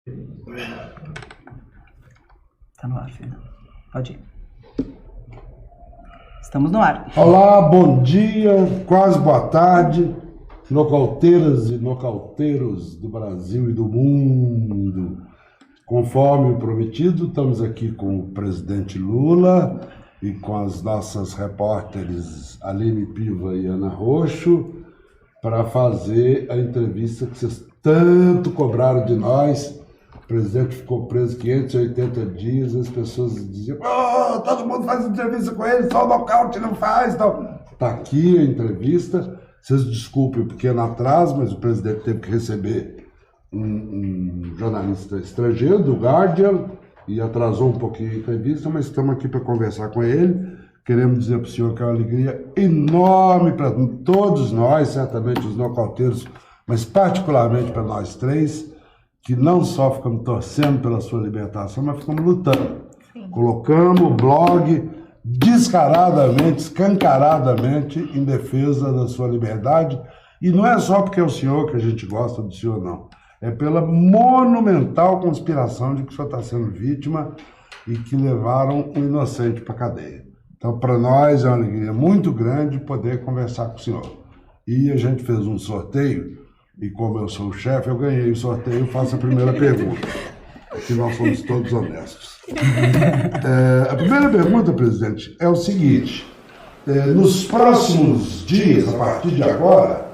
Tá no ar, filho. Pode ir. Estamos no ar. Olá, bom dia, quase boa tarde, nocauteiras e nocauteiros do Brasil e do mundo. Conforme o prometido, estamos aqui com o presidente Lula e com as nossas repórteres Aline Piva e Ana Roxo para fazer a entrevista que vocês tanto cobraram de nós. O presidente ficou preso 580 dias, as pessoas diziam: oh, todo mundo faz entrevista com ele, só o nocaute não faz. Está aqui a entrevista. Vocês desculpem o pequeno atraso, mas o presidente teve que receber um jornalista estrangeiro, do Guardian, e atrasou um pouquinho a entrevista, mas estamos aqui para conversar com ele. Queremos dizer para o senhor que é uma alegria enorme para todos nós, certamente os nocauteiros, mas particularmente para nós três, que não só ficamos torcendo pela sua libertação, mas ficamos lutando. Sim. Colocamos o blog descaradamente, escancaradamente em defesa da sua liberdade, e não é só porque é o senhor que a gente gosta do senhor, não. É pela monumental conspiração de que o senhor está sendo vítima e que levaram um inocente para a cadeia. Então, para nós é uma alegria muito grande poder conversar com o senhor. E a gente fez um sorteio, e como eu sou o chefe, eu ganhei o sorteio, faço a primeira pergunta. Aqui nós somos todos honestos. A primeira pergunta, presidente, é o seguinte: nos próximos dias, a partir de agora,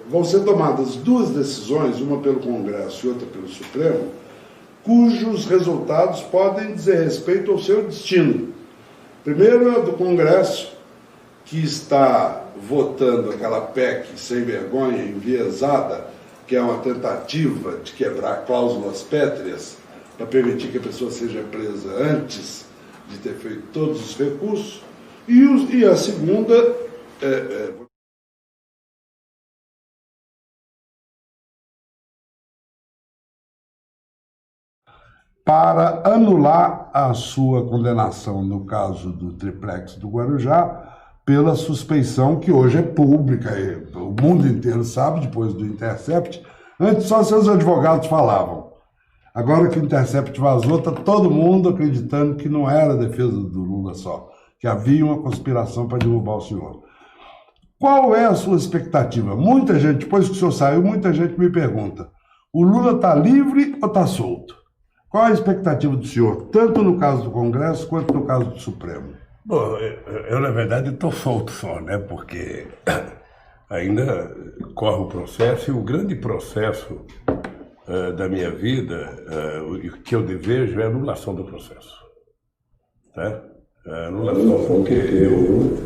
vão ser tomadas duas decisões, uma pelo Congresso e outra pelo Supremo, cujos resultados podem dizer respeito ao seu destino. Primeiro é do Congresso, que está votando aquela PEC sem vergonha, enviesada, que é uma tentativa de quebrar cláusulas pétreas para permitir que a pessoa seja presa antes de ter feito todos os recursos. E a segunda para anular a sua condenação no caso do triplex do Guarujá, pela suspeição que hoje é pública, o mundo inteiro sabe, depois do Intercept. Antes só seus advogados falavam. Agora que o Intercept vazou, está todo mundo acreditando que não era a defesa do Lula só, que havia uma conspiração para derrubar o senhor. Qual é a sua expectativa? Muita gente, depois que o senhor saiu, muita gente me pergunta: o Lula está livre ou está solto? Qual a expectativa do senhor, tanto no caso do Congresso quanto no caso do Supremo? Bom, eu na verdade estou solto só, né? Porque ainda corre o processo, e o grande processo da minha vida, o que eu desejo é a anulação do processo. Tá? A anulação, porque eu,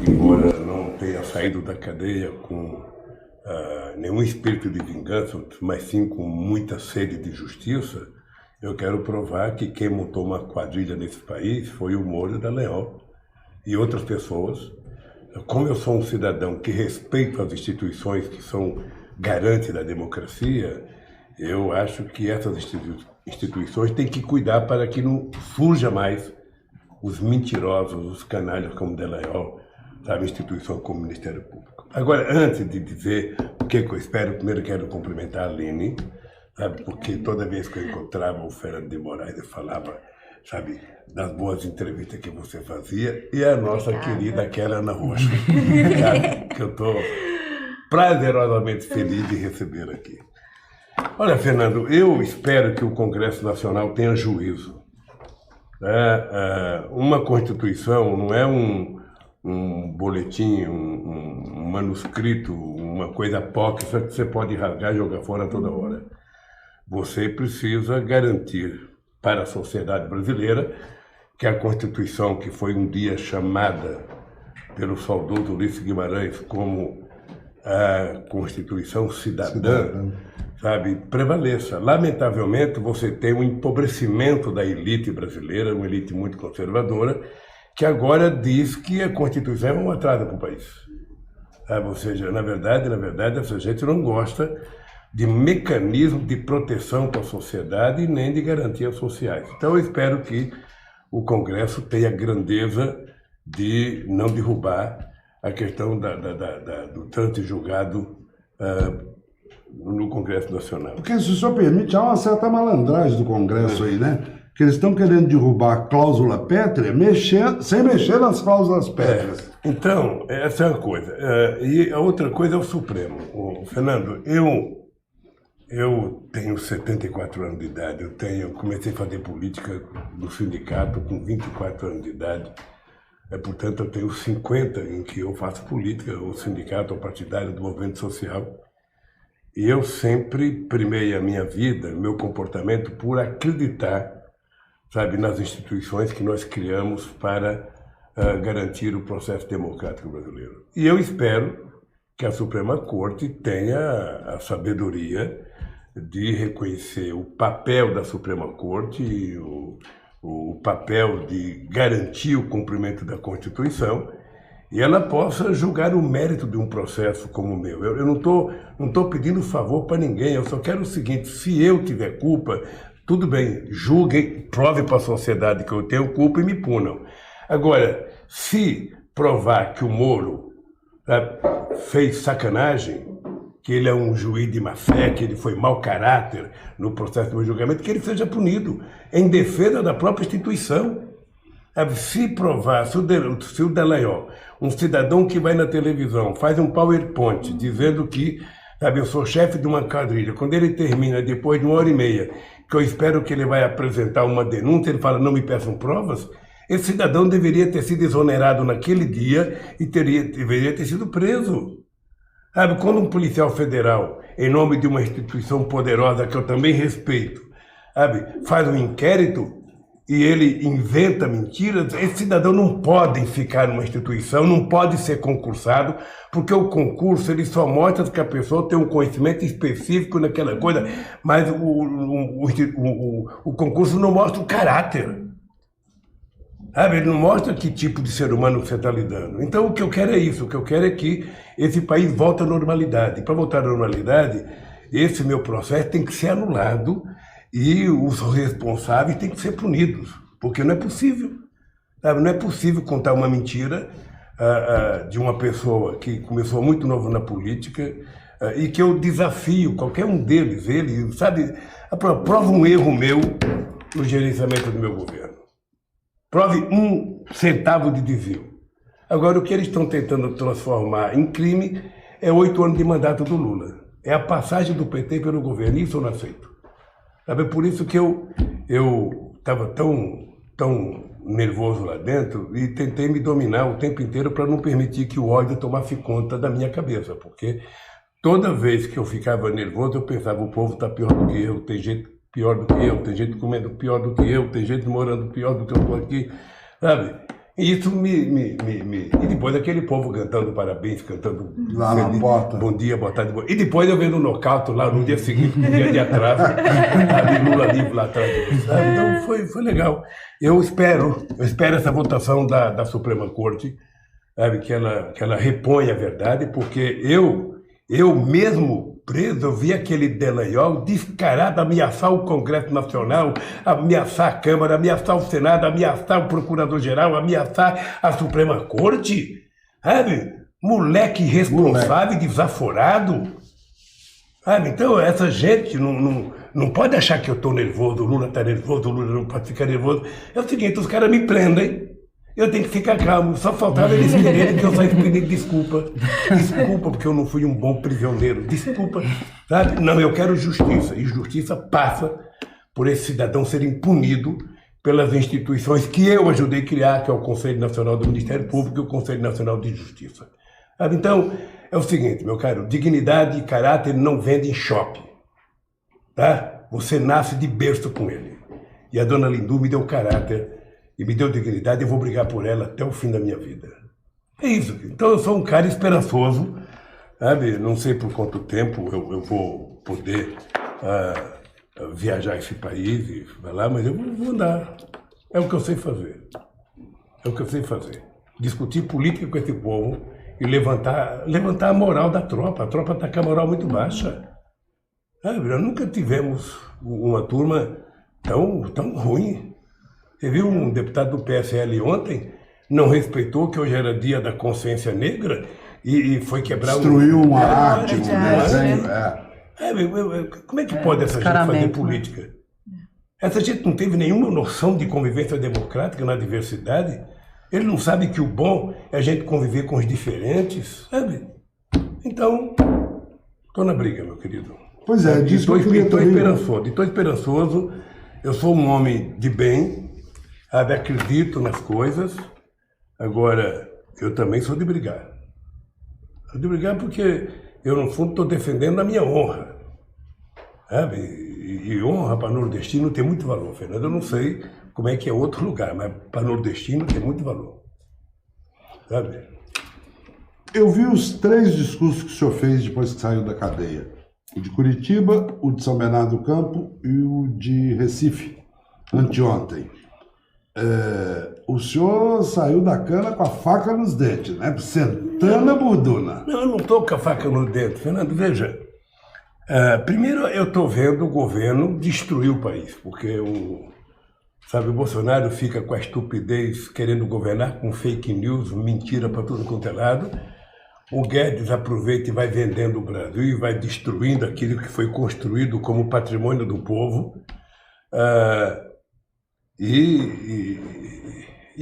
embora não tenha saído da cadeia com nenhum espírito de vingança, mas sim com muita sede de justiça, eu quero provar que quem montou uma quadrilha nesse país foi o Moura da Leão e outras pessoas. Como eu sou um cidadão que respeita as instituições que são garantes da democracia, eu acho que essas instituições têm que cuidar para que não surja mais os mentirosos, os canalhas como Dallagnol, sabe, instituição como o Ministério Público. Agora, antes de dizer o que eu espero, primeiro quero cumprimentar a Aline, sabe, porque toda vez que eu encontrava o Fernando de Moraes, eu falava, sabe, das boas entrevistas que você fazia, e a nossa querida aquela Ana Roxo, sabe, que eu estou prazerosamente feliz de receber aqui. Olha, Fernando, eu espero que o Congresso Nacional tenha juízo. Uma Constituição não é um boletim, um manuscrito, uma coisa apócrifa que você pode rasgar e jogar fora toda hora. Você precisa garantir para a sociedade brasileira que a Constituição, que foi um dia chamada pelo saudoso Ulisses Guimarães como a Constituição Cidadã, sabe, prevaleça. Lamentavelmente, você tem um empobrecimento da elite brasileira, uma elite muito conservadora, que agora diz que a Constituição é uma atraso para o país. Sabe? Ou seja, na verdade, essa gente não gosta de mecanismo de proteção para a sociedade e nem de garantias sociais. Então, eu espero que o Congresso tenha a grandeza de não derrubar a questão do tanto julgado no Congresso Nacional. Porque, se o senhor permite, há uma certa malandragem do Congresso aí, né? Que eles estão querendo derrubar a cláusula pétrea sem mexer nas cláusulas pétreas. Então, essa é uma coisa. E a outra coisa é o Supremo. Fernando, eu tenho 74 anos de idade, eu comecei a fazer política no sindicato com 24 anos de idade. Portanto, eu tenho 50 em que eu faço política, o sindicato, o partidário do movimento social. E eu sempre primei a minha vida, meu comportamento, por acreditar, sabe, nas instituições que nós criamos para garantir o processo democrático brasileiro. E eu espero que a Suprema Corte tenha a sabedoria de reconhecer o papel da Suprema Corte e o papel de garantir o cumprimento da Constituição, e ela possa julgar o mérito de um processo como o meu. Eu não tô pedindo favor para ninguém, eu só quero o seguinte: se eu tiver culpa, tudo bem, julguem, prove para a sociedade que eu tenho culpa e me punam. Agora, se provar que o Moro fez sacanagem, que ele é um juiz de má fé, que ele foi mau caráter no processo do julgamento, que ele seja punido em defesa da própria instituição. Se provar, se o Dallagnol, um cidadão que vai na televisão, faz um PowerPoint dizendo que, eu sou chefe de uma quadrilha, quando ele termina, depois de 1h30, que eu espero que ele vai apresentar uma denúncia, ele fala, não me peçam provas, esse cidadão deveria ter sido exonerado naquele dia e deveria ter sido preso. Quando um policial federal, em nome de uma instituição poderosa que eu também respeito, faz um inquérito e ele inventa mentiras, esse cidadão não pode ficar numa instituição, não pode ser concursado, porque o concurso ele só mostra que a pessoa tem um conhecimento específico naquela coisa, mas o concurso não mostra o caráter. Ele não mostra que tipo de ser humano você está lidando. Então, o que eu quero é isso. O que eu quero é que esse país volte à normalidade. Para voltar à normalidade, esse meu processo tem que ser anulado e os responsáveis têm que ser punidos. Porque não é possível. Não é possível contar uma mentira de uma pessoa que começou muito novo na política e que eu desafio qualquer um deles. Prova um erro meu no gerenciamento do meu governo. Prove 1 centavo de desvio. Agora, o que eles estão tentando transformar em crime é 8 anos de mandato do Lula. É a passagem do PT pelo governo. Isso eu não aceito. Por isso que eu estava tão nervoso lá dentro e tentei me dominar o tempo inteiro para não permitir que o ódio tomasse conta da minha cabeça. Porque toda vez que eu ficava nervoso, eu pensava, o povo está pior do que eu, tem gente pior do que eu, tem gente comendo pior do que eu, tem gente morando pior do que eu estou aqui, E isso E depois aquele povo cantando parabéns, cantando lá na porta. Bom dia, boa tarde, E depois eu vendo o nocaute lá no dia seguinte, no dia de atrás, Lula livre lá atrás. Então foi legal. Eu espero essa votação da Suprema Corte, que ela reponha a verdade, porque eu mesmo preso, eu vi aquele Dallagnol descarado ameaçar o Congresso Nacional, ameaçar a Câmara, ameaçar o Senado, ameaçar o Procurador-Geral, ameaçar a Suprema Corte. Moleque irresponsável, desaforado. Então, essa gente não pode achar que eu estou nervoso, o Lula está nervoso, o Lula não pode ficar nervoso. É o seguinte, os caras me prendem. Eu tenho que ficar calmo, só faltava eles quererem que eu saísse pedindo desculpa. Desculpa, porque eu não fui um bom prisioneiro. Desculpa, Não, eu quero justiça. E justiça passa por esse cidadão ser punido pelas instituições que eu ajudei a criar, que é o Conselho Nacional do Ministério Público e o Conselho Nacional de Justiça. Então, é o seguinte, meu caro, dignidade e caráter não vendem em shopping. Você nasce de berço com ele. E a dona Lindu me deu caráter e me deu dignidade, eu vou brigar por ela até o fim da minha vida. É isso. Então eu sou um cara esperançoso, Não sei por quanto tempo eu vou poder viajar esse país e lá, mas eu vou andar. É o que eu sei fazer. Discutir política com esse povo e levantar a moral da tropa. A tropa está com a moral muito baixa. Nunca tivemos uma turma tão ruim. Você viu um deputado do PSL ontem, não respeitou que hoje era dia da consciência negra e foi quebrar destruiu uma arte, um desenho. Como é que pode essa gente fazer política? Essa gente não teve nenhuma noção de convivência democrática na diversidade. Ele não sabe que o bom é a gente conviver com os diferentes, sabe? Então, estou na briga, meu querido. Pois é, disso que eu queria também. Estou esperançoso. Eu sou um homem de bem, sabe? Acredito nas coisas. Agora, eu também sou de brigar. Sou de brigar porque eu, no fundo, estou defendendo a minha honra. Sabe? E honra para nordestino tem muito valor, Fernando. Eu não sei como é que é outro lugar, mas para nordestino tem muito valor. Sabe? Eu vi os 3 discursos que o senhor fez depois que saiu da cadeia. O de Curitiba, o de São Bernardo do Campo e o de Recife, anteontem. O senhor saiu da cana com a faca nos dentes, né? Sentando a burduna. Não, eu não estou com a faca nos dentes, Fernando. Veja, primeiro eu estou vendo o governo destruir o país, porque o Bolsonaro fica com a estupidez querendo governar com fake news, mentira para tudo quanto é lado. O Guedes aproveita e vai vendendo o Brasil e vai destruindo aquilo que foi construído como patrimônio do povo. E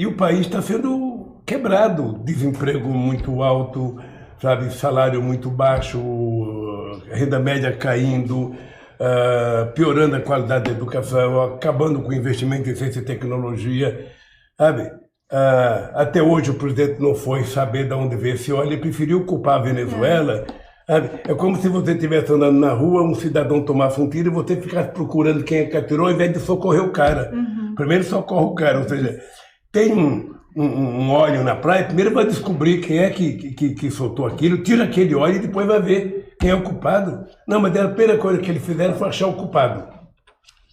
o país está sendo quebrado, desemprego muito alto, sabe, salário muito baixo, renda média caindo, piorando a qualidade da educação, acabando com o investimento em ciência e tecnologia, sabe? Até hoje o presidente não foi saber de onde veio esse óleo, ele preferiu culpar a Venezuela. É como se você estivesse andando na rua, um cidadão tomasse um tiro e você ficasse procurando quem é que atirou ao invés de socorrer o cara. Primeiro socorre o cara, ou seja, tem um óleo na praia, primeiro vai descobrir quem é que soltou aquilo, tira aquele óleo e depois vai ver quem é o culpado. Não, mas a primeira coisa que eles fizeram foi achar o culpado,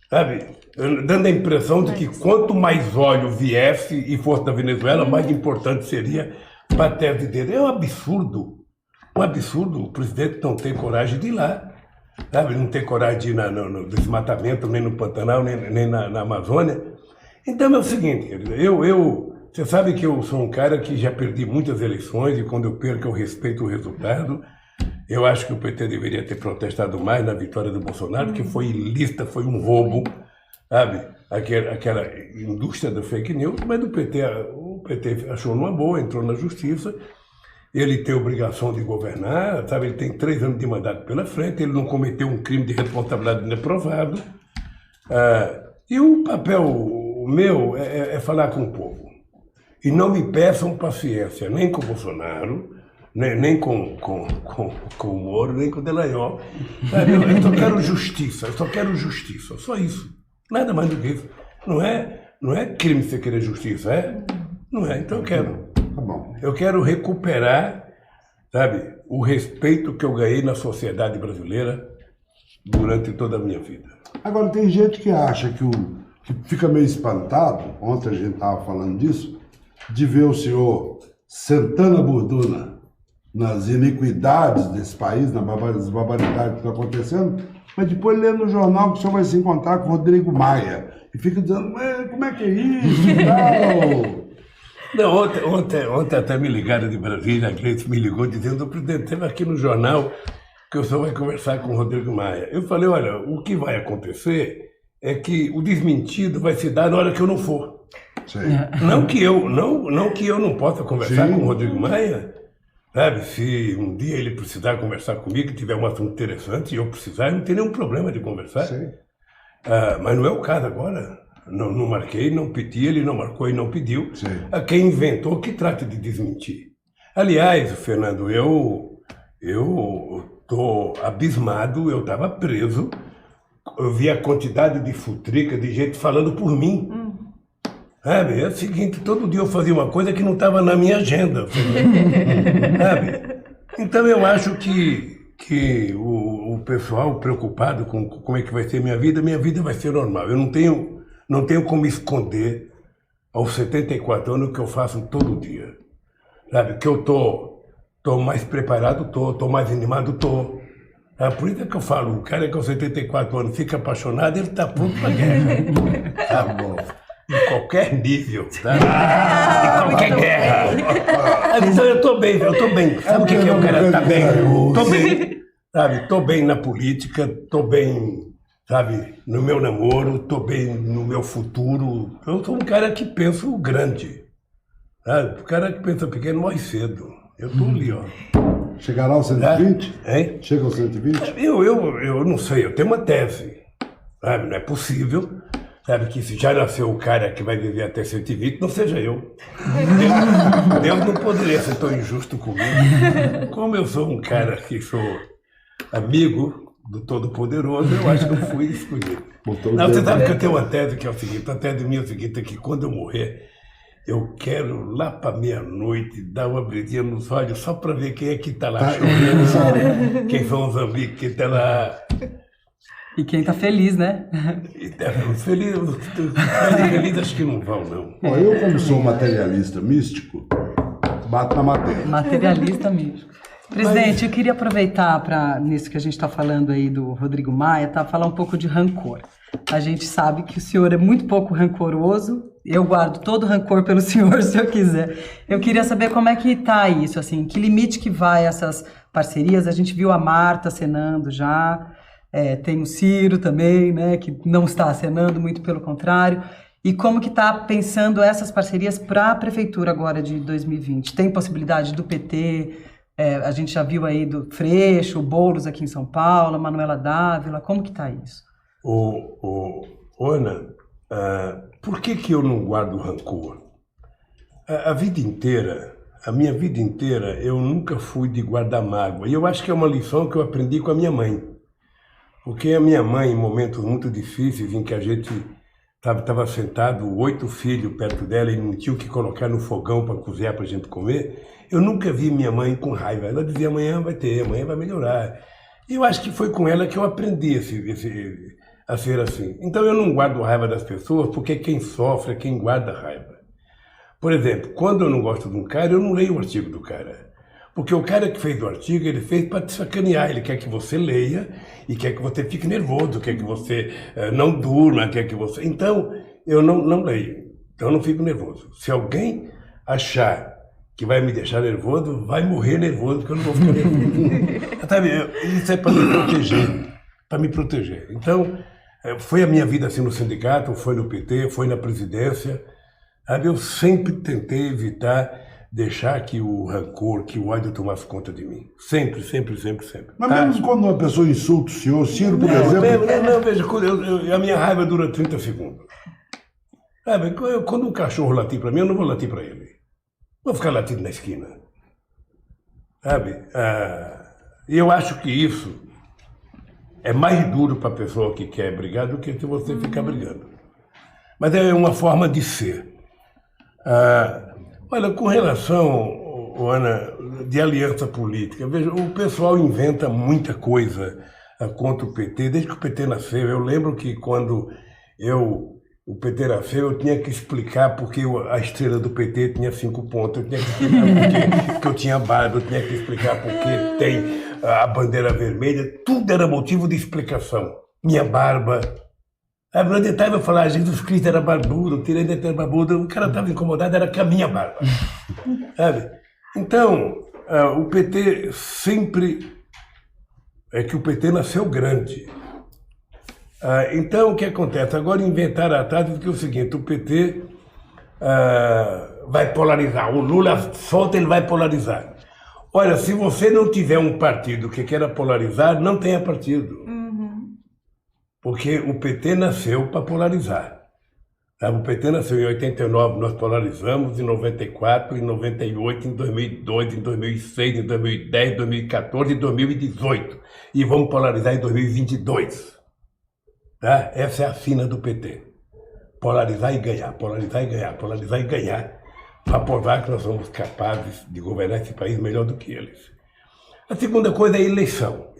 sabe? Dando a impressão de que quanto mais óleo viesse e fosse da Venezuela, mais importante seria para a tese dele. É um absurdo o presidente não ter coragem de ir lá, sabe? Não ter coragem de ir no desmatamento, nem no Pantanal, nem na Amazônia. Então é o seguinte, você sabe que eu sou um cara que já perdi muitas eleições e quando eu perco eu respeito o resultado. Eu acho que o PT deveria ter protestado mais na vitória do Bolsonaro, porque foi ilícita, foi um roubo, sabe? Aquela indústria da fake news, mas o PT achou numa boa, entrou na justiça. Ele tem obrigação de governar, sabe? Ele tem 3 anos de mandato pela frente, ele não cometeu um crime de responsabilidade inaprovado. E o papel meu é falar com o povo. E não me peçam paciência, nem com o Bolsonaro, nem com o Moro, nem com o Dallagnol. Eu só quero justiça, só isso. Nada mais do que isso. Não é crime você querer justiça, é? Não é, então eu quero. Tá bom. Eu quero recuperar, sabe, o respeito que eu ganhei na sociedade brasileira durante toda a minha vida. Agora, tem gente que acha que fica meio espantado, ontem a gente estava falando disso, de ver o senhor sentando a burduna nas iniquidades desse país, nas barbaridades que estão acontecendo, mas depois lendo no jornal que o senhor vai se encontrar com o Rodrigo Maia e fica dizendo, como é que é isso e tal? Não, ontem até me ligaram de Brasília, a Gleice me ligou dizendo, presidente, teve aqui no jornal que o senhor vai conversar com o Rodrigo Maia. Eu falei, olha, o que vai acontecer é que o desmentido vai se dar na hora que eu não for. Sim. Não que eu não possa conversar Sim. com o Rodrigo Maia, sabe? Se um dia ele precisar conversar comigo, tiver um assunto interessante e eu precisar, eu não tenho nenhum problema de conversar. Sim. Mas não é o caso agora. Não marquei, não pedi, ele não marcou e não pediu. Sim. Quem inventou que trata de desmentir. Aliás, Fernando, eu estou abismado, eu estava preso, eu vi a quantidade de futrica, de gente falando por mim. Sabe? É o seguinte, todo dia eu fazia uma coisa que não estava na minha agenda. Sabe? Então eu acho que o pessoal preocupado com como é que vai ser minha vida vai ser normal. Eu não tenho como esconder aos 74 anos que eu faço todo dia. Sabe? Que eu tô mais preparado, tô mais animado, tô. Por isso é que eu falo, o cara que aos 74 anos fica apaixonado, ele está pronto para a guerra. Tá bom. Em qualquer nível, tá? Em qualquer guerra. Então eu tô bem. Sabe o que é o cara tá bem? Tô bem. sabe? Estou bem na política, estou bem, sabe, no meu namoro, estou bem no meu futuro. Eu sou um cara que penso grande, sabe? O cara que pensa pequeno morre cedo. Eu estou ali, ó. Chegará aos 120? Hein? Chega aos 120? Eu não sei, eu tenho uma tese, sabe? Não é possível, sabe, que se já nasceu o cara que vai viver até 120, não seja eu. Deus não poderia ser tão injusto comigo. Como eu sou um cara que sou amigo do Todo-Poderoso, eu acho que eu fui escolhido. Não, você sabe que eu tenho uma tese que é o seguinte, a tese minha é o seguinte, é que quando eu morrer, eu quero lá para meia-noite dar uma brilhinha nos olhos só para ver quem é que está lá chorando, quem são os amigos que estão lá. E quem tá feliz, né? Os felizes acho que não vão, não. Bom, eu, como sou materialista místico, bato na matéria. Materialista mesmo. Presidente, eu queria aproveitar para, nisso que a gente está falando aí do Rodrigo Maia, falar um pouco de rancor. A gente sabe que o senhor é muito pouco rancoroso, eu guardo todo o rancor pelo senhor, se eu quiser. Eu queria saber como é que está isso, assim, que limite que vai essas parcerias. A gente viu a Marta acenando já, tem o Ciro também, né, que não está acenando, muito pelo contrário. E como que está pensando essas parcerias para a prefeitura agora de 2020? Tem possibilidade do PT... a gente já viu aí do Freixo, o Boulos aqui em São Paulo, a Manuela Dávila, como que está isso? Ana, por que eu não guardo rancor? A vida inteira, a minha vida inteira, eu nunca fui de guardar mágoa. E eu acho que é uma lição que eu aprendi com a minha mãe. Porque a minha mãe, em momentos muito difíceis, em que a gente estava sentado, 8 filhos perto dela e não tinha o que colocar no fogão para cozinhar para a gente comer, eu nunca vi minha mãe com raiva. Ela dizia, amanhã vai ter, amanhã vai melhorar. E eu acho que foi com ela que eu aprendi a ser assim. Então eu não guardo raiva das pessoas, porque quem sofre é quem guarda raiva. Por exemplo, quando eu não gosto de um cara, eu não leio o artigo do cara. Porque o cara que fez o artigo, ele fez para te sacanear. Ele quer que você leia e quer que você fique nervoso, quer que você não durma, quer que você... Então, eu não leio. Então, eu não fico nervoso. Se alguém achar que vai me deixar nervoso, vai morrer nervoso, porque eu não vou ficar nervoso. Sabe, isso é para me proteger. Para me proteger. Então, foi a minha vida assim no sindicato, foi no PT, foi na presidência. Sabe, eu sempre tentei evitar... deixar que o rancor, que o ódio tomasse conta de mim. Sempre, sempre, sempre, sempre. Mas mesmo quando uma pessoa insulta o senhor, Ciro, por exemplo... Não, veja, a minha raiva dura 30 segundos. Sabe, quando um cachorro latir para mim, eu não vou latir para ele. Vou ficar latindo na esquina. Sabe? E eu acho que isso é mais duro para a pessoa que quer brigar do que se você ficar brigando. Mas é uma forma de ser. Olha, com relação, Ana, de aliança política, veja, o pessoal inventa muita coisa contra o PT, desde que o PT nasceu. Eu lembro que quando o PT nasceu, eu tinha que explicar porque a estrela do PT tinha 5 pontos, eu tinha que explicar porque eu tinha barba, eu tinha que explicar porque tem a bandeira vermelha, tudo era motivo de explicação. Minha barba... No detalhe eu falar, Jesus Cristo era barbudo, o Tirante era barbudo, o cara estava incomodado, era com a minha barba. Sabe? Então, o PT sempre... É que o PT nasceu grande. Então, o que acontece? Agora inventaram a tarde que é o seguinte, o PT vai polarizar, o Lula solta, ele vai polarizar. Olha, se você não tiver um partido que queira polarizar, não tenha partido. Porque o PT nasceu para polarizar. O PT nasceu em 89, nós polarizamos, em 94, em 98, em 2002, em 2006, em 2010, 2014 e 2018. E vamos polarizar em 2022. Tá? Essa é a sina do PT. Polarizar e ganhar, polarizar e ganhar, polarizar e ganhar, para provar que nós somos capazes de governar esse país melhor do que eles. A segunda coisa é a eleição.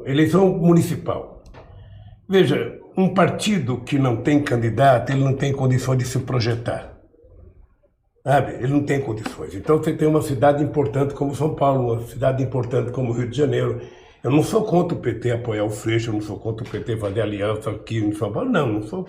Eleição municipal. Veja, um partido que não tem candidato, ele não tem condições de se projetar. Sabe? Ele não tem condições. Então você tem uma cidade importante como São Paulo, uma cidade importante como Rio de Janeiro. Eu não sou contra o PT apoiar o Freixo, eu não sou contra o PT fazer aliança aqui em São Paulo, não sou.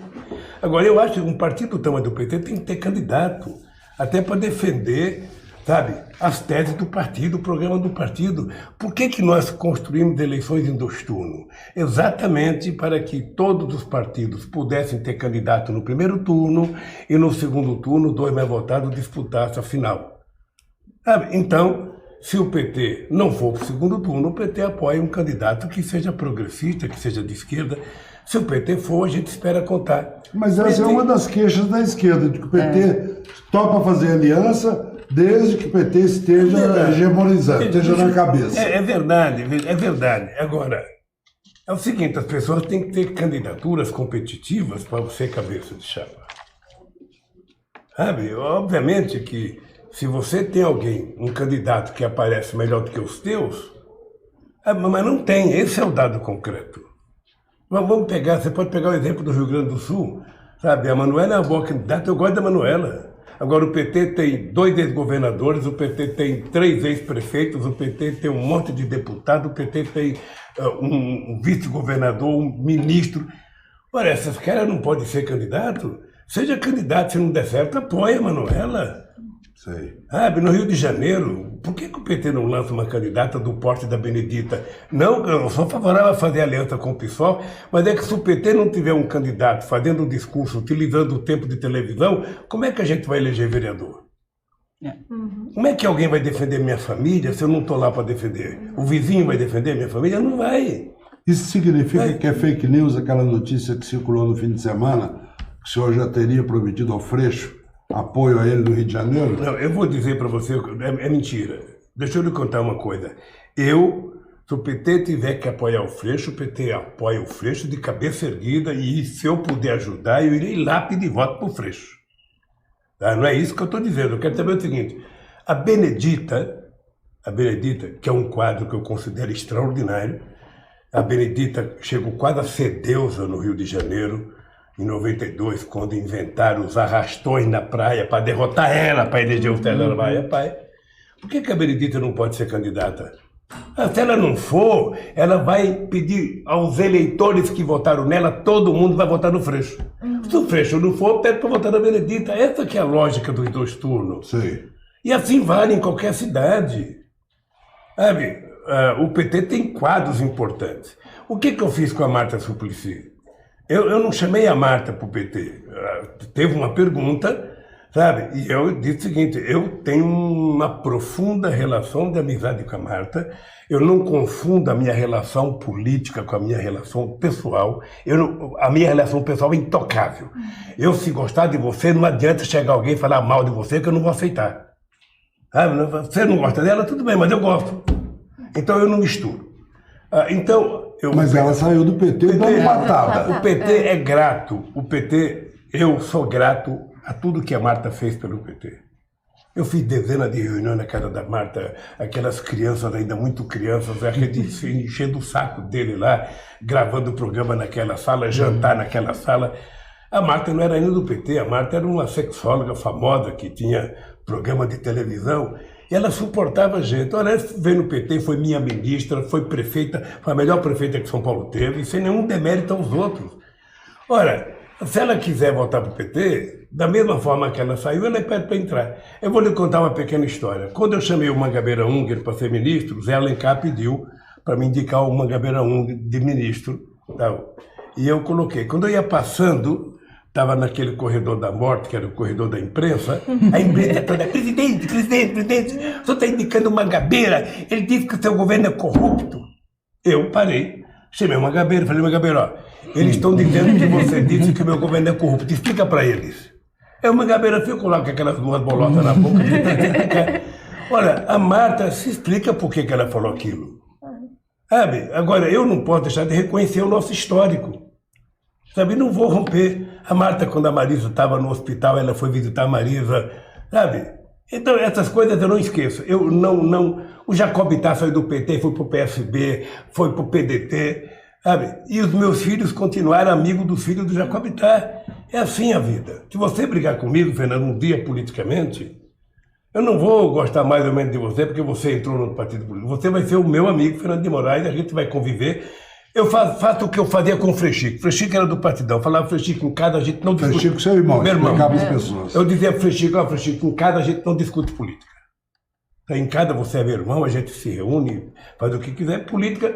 Agora, eu acho que um partido do tamanho do PT tem que ter candidato, até para defender sabe, as teses do partido, o programa do partido. Por que nós construímos eleições em 2 turnos? Exatamente para que todos os partidos pudessem ter candidato no primeiro turno e no segundo turno, 2 mais votados disputassem a final. Sabe? Então, se o PT não for para o segundo turno, o PT apoia um candidato que seja progressista, que seja de esquerda. Se o PT for, a gente espera contar. Mas essa é uma das queixas da esquerda, de que o PT topa fazer aliança desde que o PT esteja hegemonizando, esteja na cabeça. É verdade, é verdade. Agora, é o seguinte, as pessoas têm que ter candidaturas competitivas para você cabeça de chapa. Sabe? Obviamente que se você tem alguém, um candidato que aparece melhor do que os teus, mas não tem, esse é o dado concreto. Vamos pegar, você pode pegar o exemplo do Rio Grande do Sul, sabe? A Manuela é uma boa candidata, eu gosto da Manuela. Agora o PT tem 2 ex-governadores, o PT tem 3 ex-prefeitos, o PT tem um monte de deputados, o PT tem um vice-governador, um ministro. Ora, essas caras não podem ser candidato? Seja candidato, se não der certo, apoia a Manuela. Sei. Sabe, no Rio de Janeiro, por que o PT não lança uma candidata do porte da Benedita? Não, eu sou favorável a fazer aliança com o PSOL, mas é que se o PT não tiver um candidato fazendo um discurso, utilizando o tempo de televisão, como é que a gente vai eleger vereador? Como é que alguém vai defender minha família se eu não estou lá para defender? O vizinho vai defender minha família? Não vai. Isso significa que é fake news aquela notícia que circulou no fim de semana, que o senhor já teria prometido ao Freixo apoio a ele no Rio de Janeiro? Não, eu vou dizer para você, é mentira. Deixa eu lhe contar uma coisa. Se o PT tiver que apoiar o Freixo, o PT apoia o Freixo de cabeça erguida e se eu puder ajudar, eu irei lá pedir voto para o Freixo. Tá? Não é isso que eu estou dizendo. Eu quero saber o seguinte. A Benedita, que é um quadro que eu considero extraordinário, a Benedita chegou quase a ser deusa no Rio de Janeiro, em 92, quando inventaram os arrastões na praia para derrotar ela, para eleger o Teller Maia Pai. Por que a Benedita não pode ser candidata? Se ela não for, ela vai pedir aos eleitores que votaram nela, todo mundo vai votar no Freixo. Se o Freixo não for, pede para votar na Benedita. Essa que é a lógica dos 2 turnos. Sim. E assim vale em qualquer cidade. Sabe, o PT tem quadros importantes. O que eu fiz com a Marta Suplicy? Eu não chamei a Marta para o PT. Teve uma pergunta, sabe? E eu disse o seguinte, eu tenho uma profunda relação de amizade com a Marta. Eu não confundo a minha relação política com a minha relação pessoal. A minha relação pessoal é intocável. Se gostar de você, não adianta chegar alguém e falar mal de você que eu não vou aceitar. Sabe? Você não gosta dela, tudo bem, mas eu gosto. Então eu não misturo. Mas ela saiu do PT dando patada. O PT é grato. Eu sou grato a tudo que a Marta fez pelo PT. Eu fiz dezenas de reuniões na casa da Marta, aquelas crianças ainda muito crianças, enchendo o saco dele lá, gravando o programa naquela sala, jantar naquela sala. A Marta não era ainda do PT, a Marta era uma sexóloga famosa que tinha programa de televisão. E ela suportava a gente. Olha, veio no PT, foi minha ministra, foi prefeita, foi a melhor prefeita que São Paulo teve, sem nenhum demérito aos outros. Ora, se ela quiser voltar para o PT, da mesma forma que ela saiu, ela pede para entrar. Eu vou lhe contar uma pequena história. Quando eu chamei o Mangabeira Unger para ser ministro, Zé Alencar pediu para me indicar o Mangabeira Unger de ministro. Tal. E eu coloquei. Quando eu ia passando, estava naquele corredor da morte, que era o corredor da imprensa, a imprensa toda, presidente, o senhor está indicando o Mangabeira, ele disse que o seu governo é corrupto. Eu parei, chamei o Mangabeira, falei, Mangabeira, ó, eles estão dizendo que você disse que o meu governo é corrupto, explica para eles. Aí o Mangabeira ficou lá com aquelas 2 bolotas na boca. Olha, a Marta se explica por que ela falou aquilo. Sabe, agora eu não posso deixar de reconhecer o nosso histórico. Sabe, não vou romper. A Marta, quando a Marisa estava no hospital, ela foi visitar a Marisa, sabe? Então, essas coisas eu não esqueço. O Jacobitá saiu do PT, foi para o PSB, foi para o PDT, sabe? E os meus filhos continuaram amigos dos filhos do Jacobitá. É assim a vida. Se você brigar comigo, Fernando, um dia politicamente, eu não vou gostar mais ou menos de você porque você entrou no partido político. Você vai ser o meu amigo, Fernando de Moraes, a gente vai conviver. Eu faço o que eu fazia com o Frechico. Frechico era do Partidão. Falava Frechico, em casa a gente não discute. Frechico, seu irmão, meu irmão. Explicava as pessoas. Eu dizia Frechico, Frechico, em casa a gente não discute política. Em casa você é meu irmão, a gente se reúne, faz o que quiser. Política,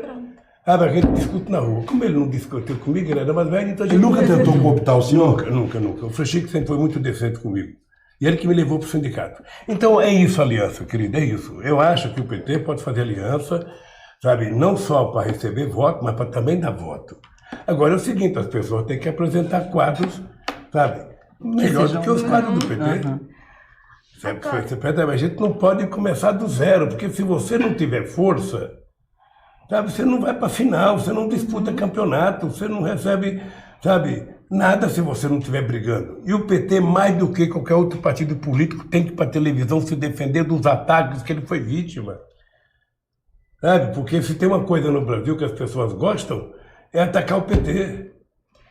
a gente discute na rua. Como ele não discutiu comigo, ele era mais velho, então a gente... Ele nunca tentou cooptar o senhor? Nunca. O Frechico sempre foi muito decente comigo. E ele que me levou para o sindicato. Então é isso, aliança, querido, é isso. Eu acho que o PT pode fazer aliança, sabe, não só para receber voto, mas para também dar voto. Agora é o seguinte, as pessoas têm que apresentar quadros, sabe, melhor do que os quadros do PT. A gente não pode começar do zero, porque se você não tiver força, sabe, você não vai para a final, você não disputa campeonato, você não recebe, sabe, nada se você não estiver brigando. E o PT, mais do que qualquer outro partido político, tem que ir para a televisão se defender dos ataques que ele foi vítima. Sabe, porque se tem uma coisa no Brasil que as pessoas gostam, é atacar o PT.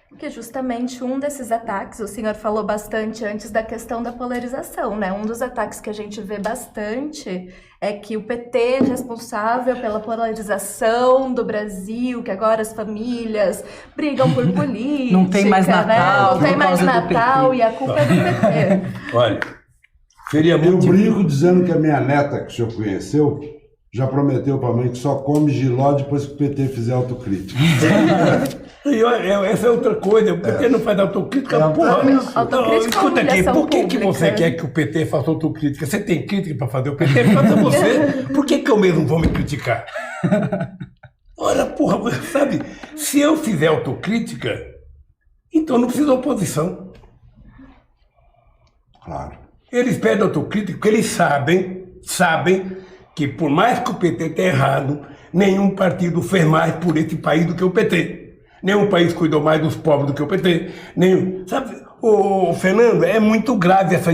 Porque justamente um desses ataques, o senhor falou bastante antes da questão da polarização, né? Um dos ataques que a gente vê bastante é que o PT é responsável pela polarização do Brasil, que agora as famílias brigam por política, não tem mais Natal, né? Não tem mais Natal e a culpa é do PT. Olha, seria Eu muito... brinco dizendo que a minha neta, que o senhor conheceu, já prometeu para a mãe que só come jiló depois que o PT fizer autocrítica. Essa é outra coisa, o PT não faz autocrítica, porra. Autocrítica, Escuta aqui, por que pública. Você quer que o PT faça autocrítica? Você tem crítica para fazer o PT? Faça você. Por que eu mesmo vou me criticar? Ora, porra, sabe, se eu fizer autocrítica, então não precisa de oposição. Claro. Eles pedem autocrítica porque eles sabem que por mais que o PT tenha errado, nenhum partido fez mais por esse país do que o PT. Nenhum país cuidou mais dos pobres do que o PT. Sabe, o Fernando, é muito grave essa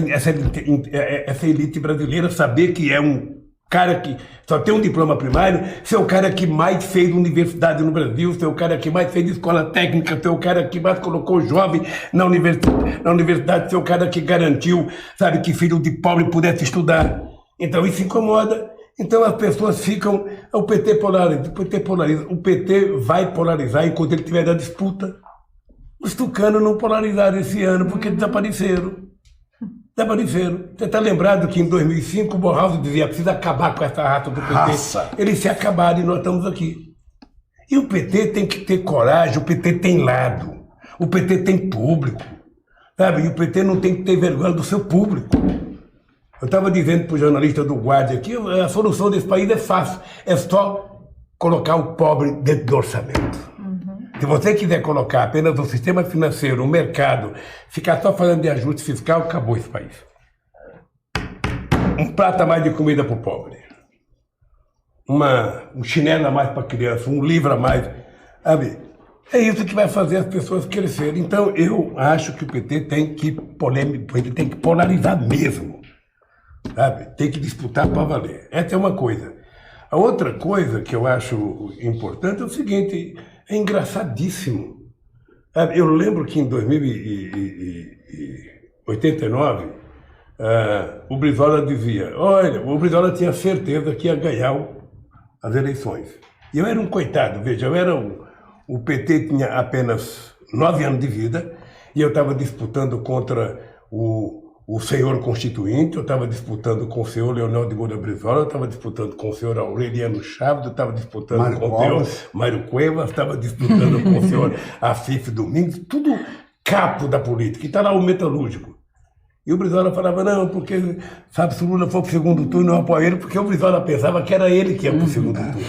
elite brasileira saber que é um cara que só tem um diploma primário, ser o cara que mais fez universidade no Brasil, ser o cara que mais fez escola técnica, ser o cara que mais colocou jovem na universidade, ser o cara que garantiu, sabe, que filho de pobre pudesse estudar. Então isso incomoda. Então as pessoas ficam, o PT polariza, o PT vai polarizar enquanto ele estiver na disputa. Os tucanos não polarizaram esse ano porque desapareceram. Você está lembrado que em 2005 o Borrauso dizia precisa acabar com essa raça do PT. Eles se acabaram e nós estamos aqui. E o PT tem que ter coragem, o PT tem lado, o PT tem público, sabe? E o PT não tem que ter vergonha do seu público. Eu estava dizendo para o jornalista do Guardia que a solução desse país é fácil, é só colocar o pobre dentro do orçamento. Se você quiser colocar apenas o sistema financeiro, o mercado, ficar só falando de ajuste fiscal, acabou esse país. Um prato a mais de comida para o pobre. Um chinelo a mais para a criança, um livro a mais. Sabe? É isso que vai fazer as pessoas crescerem. Então, eu acho que o PT tem que polarizar mesmo. Sabe? Tem que disputar para valer. Essa é uma coisa. A outra coisa que eu acho importante é o seguinte, é engraçadíssimo. Sabe? Eu lembro que em 1989, o Brizola dizia, olha, o Brizola tinha certeza que ia ganhar as eleições. E eu era um coitado, veja, o PT tinha apenas 9 anos de vida e eu estava disputando contra o senhor constituinte, eu estava disputando com o senhor Leonel de Moura Brizola, eu estava disputando com o senhor Aureliano Chaves, eu estava disputando com o senhor Mário Cuevas, estava disputando com o senhor Afif Domingos, tudo capo da política, e está lá o metalúrgico. E o Brizola falava, não, porque, sabe, se o Lula for para o segundo turno, eu apoio ele, porque o Brizola pensava que era ele que ia para o segundo turno.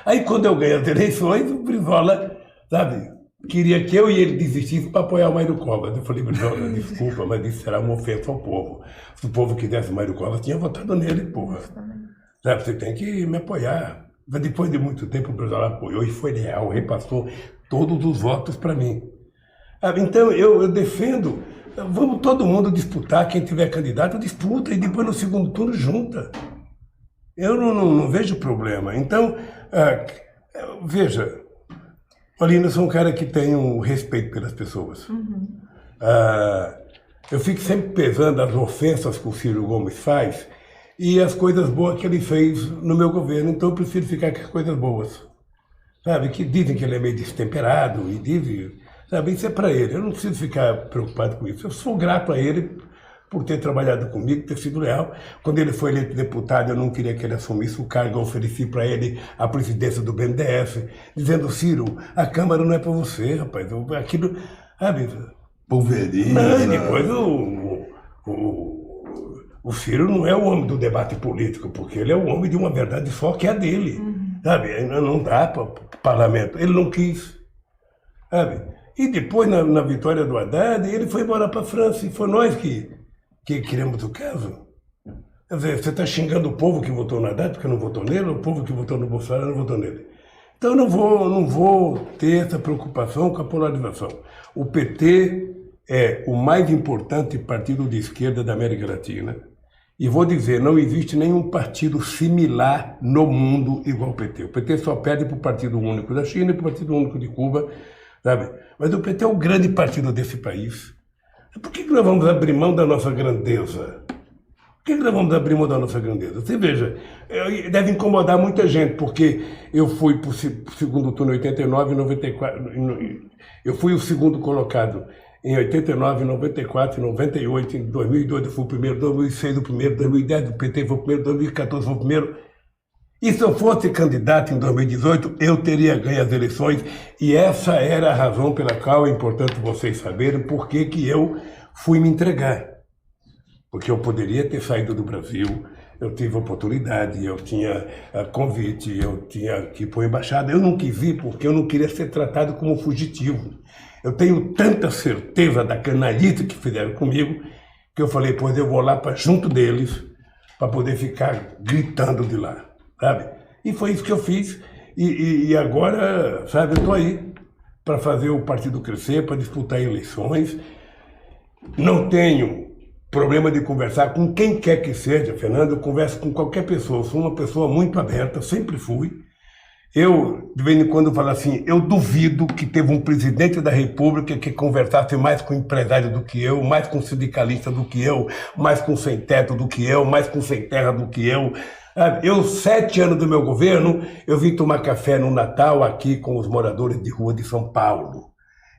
Aí, quando eu ganhei as eleições, o Brizola, sabe, queria que eu e ele desistissem para apoiar o Mário Covas. Eu falei, Brizola, desculpa, mas isso será uma ofensa ao povo. Se o povo quisesse o Mário Covas, tinha votado nele, porra. Sabe, você tem que me apoiar. Mas depois de muito tempo, o Brizola apoiou e foi leal, repassou todos os votos para mim. Então, eu defendo, vamos todo mundo disputar, quem tiver candidato disputa, e depois no segundo turno junta. Eu não vejo problema. Então, veja, Paulina, eu sou um cara que tem um respeito pelas pessoas. Eu fico sempre pesando as ofensas que o Ciro Gomes faz e as coisas boas que ele fez no meu governo. Então eu prefiro ficar com as coisas boas. Sabe, que dizem que ele é meio destemperado e dizem, sabe, isso é para ele. Eu não preciso ficar preocupado com isso. Eu sou grato a ele por ter trabalhado comigo, ter sido leal. Quando ele foi eleito deputado, eu não queria que ele assumisse o cargo, eu ofereci para ele a presidência do BNDES, dizendo, Ciro, a Câmara não é para você, rapaz, aquilo, sabe? Pulveriza. Depois o Ciro não é o homem do debate político, porque ele é o homem de uma verdade só, que é a dele, sabe? Não dá para o parlamento, ele não quis, sabe? E depois, na vitória do Haddad, ele foi embora para a França, e foi nós que criamos o caso. Quer dizer, você está xingando o povo que votou no Haddad porque não votou nele, o povo que votou no Bolsonaro não votou nele. Então, eu não vou ter essa preocupação com a polarização. O PT é o mais importante partido de esquerda da América Latina. E vou dizer, não existe nenhum partido similar no mundo igual ao PT. O PT só perde para o Partido Único da China e para o Partido Único de Cuba, sabe? Mas o PT é o grande partido desse país. Por que nós vamos abrir mão da nossa grandeza? Por que nós vamos abrir mão da nossa grandeza? Você veja, deve incomodar muita gente, porque eu fui para o segundo turno em 89 e 94. Eu fui o segundo colocado em 89, 94, 98, em 2002 eu fui o primeiro, 2006 o primeiro, 2010 o PT foi o primeiro, 2014 foi o primeiro. E se eu fosse candidato em 2018, eu teria ganho as eleições, e essa era a razão pela qual é importante vocês saberem por que eu fui me entregar. Porque eu poderia ter saído do Brasil, eu tive oportunidade, eu tinha convite, eu tinha que ir para a embaixada. Eu não quis ir porque eu não queria ser tratado como fugitivo. Eu tenho tanta certeza da canalhice que fizeram comigo, que eu falei, pois eu vou lá para junto deles, para poder ficar gritando de lá, sabe? E foi isso que eu fiz, e agora, sabe, eu estou aí para fazer o partido crescer, para disputar eleições. Não tenho problema de conversar com quem quer que seja, Fernando, eu converso com qualquer pessoa, eu sou uma pessoa muito aberta, sempre fui. Eu, de vez em quando, falo assim, eu duvido que teve um presidente da República que conversasse mais com empresário do que eu, mais com sindicalista do que eu, mais com sem-teto do que eu, mais com sem-terra do que eu. Eu, 7 anos do meu governo, eu vim tomar café no Natal aqui com os moradores de rua de São Paulo.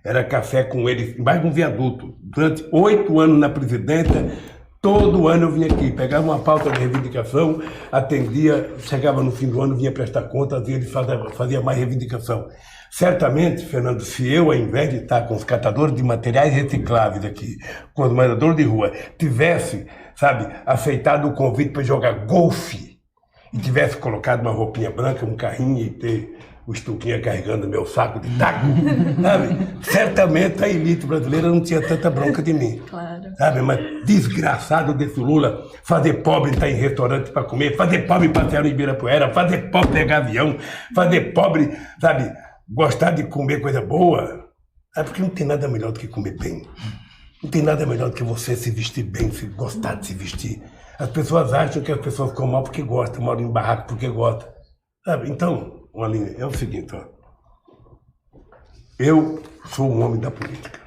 Era café com eles, embaixo de um viaduto. Durante 8 anos na presidência, todo ano eu vinha aqui, pegava uma pauta de reivindicação, atendia, chegava no fim do ano, vinha prestar contas e ele fazia mais reivindicação. Certamente, Fernando, se eu, ao invés de estar com os catadores de materiais recicláveis aqui, com os moradores de rua, tivesse, sabe, aceitado o convite para jogar golfe e tivesse colocado uma roupinha branca, um carrinho e ter o Estuquinha carregando meu saco de taco, sabe? Certamente a elite brasileira não tinha tanta bronca de mim. Claro. Sabe? Mas desgraçado desse Lula, fazer pobre estar em restaurante para comer, fazer pobre passear no Ibirapuera, fazer pobre pegar avião, fazer pobre, sabe, gostar de comer coisa boa. É porque não tem nada melhor do que comer bem. Não tem nada melhor do que você se vestir bem, se gostar de se vestir. As pessoas acham que as pessoas ficam mal porque gostam, moram em barraco porque gostam. Sabe? Então, Aline, é o seguinte, ó. Eu sou um homem da política.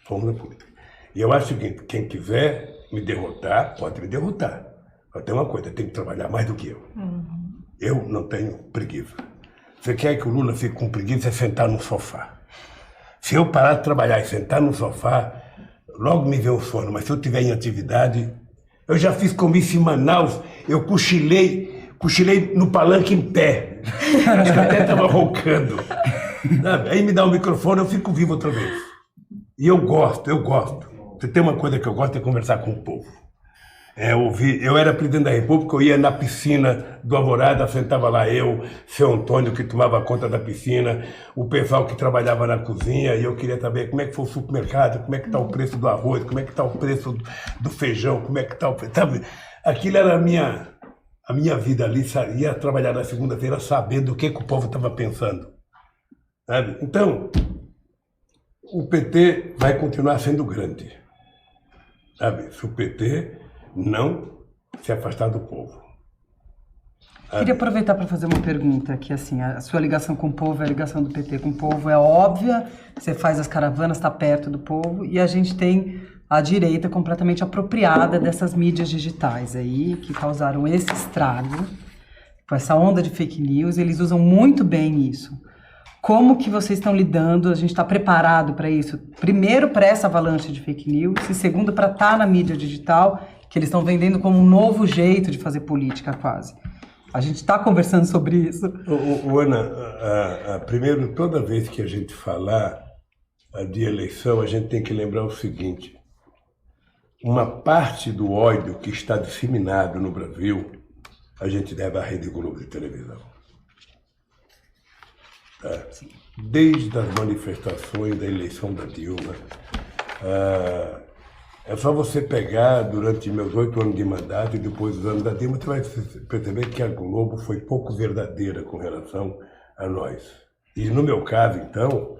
Sou um homem da política. E eu acho o seguinte, quem quiser me derrotar, pode me derrotar. Mas tem uma coisa, tem que trabalhar mais do que eu. Eu não tenho preguiça. Você quer que o Lula fique com preguiça, é sentar no sofá. Se eu parar de trabalhar e sentar no sofá, logo me vem o sono. Mas se eu estiver em atividade, eu já fiz comício em Manaus, eu cochilei no palanque em pé. Acho que até estava roncando. Aí me dá o microfone, eu fico vivo outra vez. E eu gosto. Você tem uma coisa que eu gosto, é conversar com o povo. Eu era presidente da República, eu ia na piscina do Alvorada, sentava lá eu, seu Antônio, que tomava conta da piscina, o pessoal que trabalhava na cozinha, e eu queria saber como é que foi o supermercado, como é que está o preço do arroz, como é que está o preço do feijão, como é que está o preço... Sabe? Aquilo era a minha vida ali, ia trabalhar na segunda-feira sabendo o que o povo estava pensando. Sabe? Então, o PT vai continuar sendo grande. Sabe? Se o PT não se afastar do povo. Queria aproveitar para fazer uma pergunta, que assim, a sua ligação com o povo, a ligação do PT com o povo é óbvia, você faz as caravanas, está perto do povo, e a gente tem a direita completamente apropriada dessas mídias digitais aí, que causaram esse estrago, com essa onda de fake news, eles usam muito bem isso Como que vocês estão lidando? A gente está preparado para isso? Primeiro, para essa avalanche de fake news, e segundo, para estar na mídia digital, que eles estão vendendo como um novo jeito de fazer política, quase. A gente está conversando sobre isso. Ana, primeiro, toda vez que a gente falar de eleição, a gente tem que lembrar o seguinte: uma parte do ódio que está disseminado no Brasil, a gente deve à Rede Globo de televisão. Desde as manifestações da eleição da Dilma, é só você pegar durante meus 8 anos de mandato e depois dos anos da Dilma, você vai perceber que a Globo foi pouco verdadeira com relação a nós. E no meu caso, então,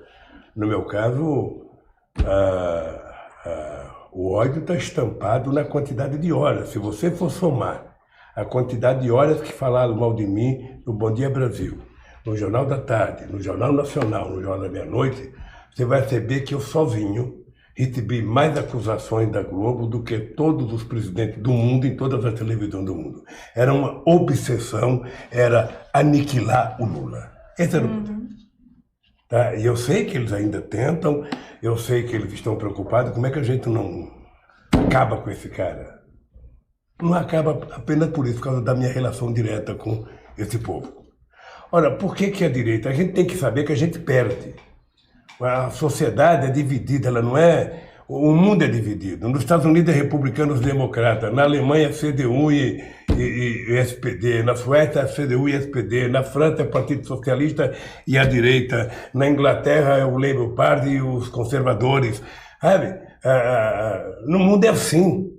o ódio está estampado na quantidade de horas. Se você for somar a quantidade de horas que falaram mal de mim no Bom Dia Brasil, no Jornal da Tarde, no Jornal Nacional, no Jornal da Meia-Noite, você vai perceber que eu sozinho recebi mais acusações da Globo do que todos os presidentes do mundo em todas as televisões do mundo. Era uma obsessão, era aniquilar o Lula. Esse era o ponto. Tá? E eu sei que eles ainda tentam, eu sei que eles estão preocupados. Como é que a gente não acaba com esse cara? Não acaba apenas por isso, por causa da minha relação direta com esse povo. Ora, por que a direita? A gente tem que saber que a gente perde. A sociedade é dividida, ela não é... O mundo é dividido. Nos Estados Unidos é republicanos e democratas, na Alemanha é CDU e SPD, na Suécia é CDU e SPD, na França é Partido Socialista e a direita, na Inglaterra é o Labour Party e os conservadores. Sabe? No mundo é assim.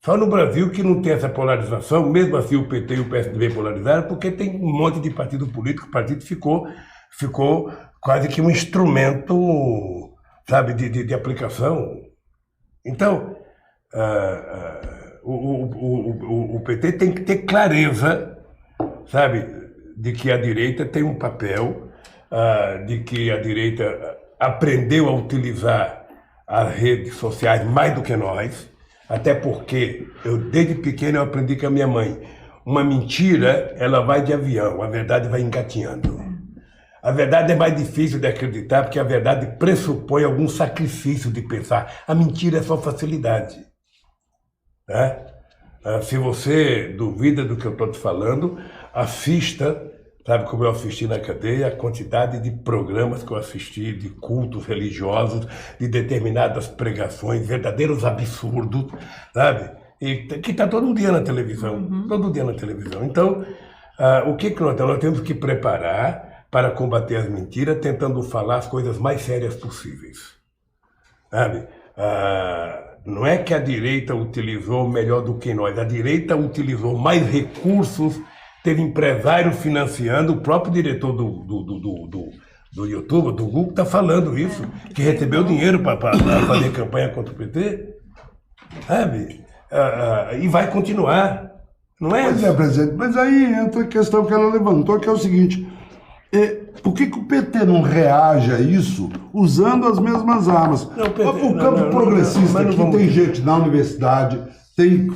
Só no Brasil que não tem essa polarização, mesmo assim o PT e o PSDB polarizaram, porque tem um monte de partido político, o partido ficou quase que um instrumento, sabe, de aplicação. Então, o PT tem que ter clareza, sabe, de que a direita tem um papel, de que a direita aprendeu a utilizar as redes sociais mais do que nós, até porque desde pequeno eu aprendi com a minha mãe, uma mentira, ela vai de avião, a verdade vai engatinhando. A verdade é mais difícil de acreditar, porque a verdade pressupõe algum sacrifício de pensar. A mentira é só facilidade. Né? Se você duvida do que eu estou te falando, assista, sabe como eu assisti na cadeia, a quantidade de programas que eu assisti, de cultos religiosos, de determinadas pregações, verdadeiros absurdos, sabe? E que está todo dia na televisão, todo dia na televisão. Então, o que nós temos? Nós temos que preparar para combater as mentiras, tentando falar as coisas mais sérias possíveis. Sabe? Não é que a direita utilizou melhor do que nós, a direita utilizou mais recursos, teve empresário financiando, o próprio diretor do YouTube, do Google, está falando isso, que recebeu dinheiro para fazer campanha contra o PT. Sabe? E vai continuar. Não é? Pois é, presidente, mas aí entra a questão que ela levantou, que é o seguinte: por que o PT não reage a isso usando as mesmas armas? O campo progressista aqui tem gente na universidade, tem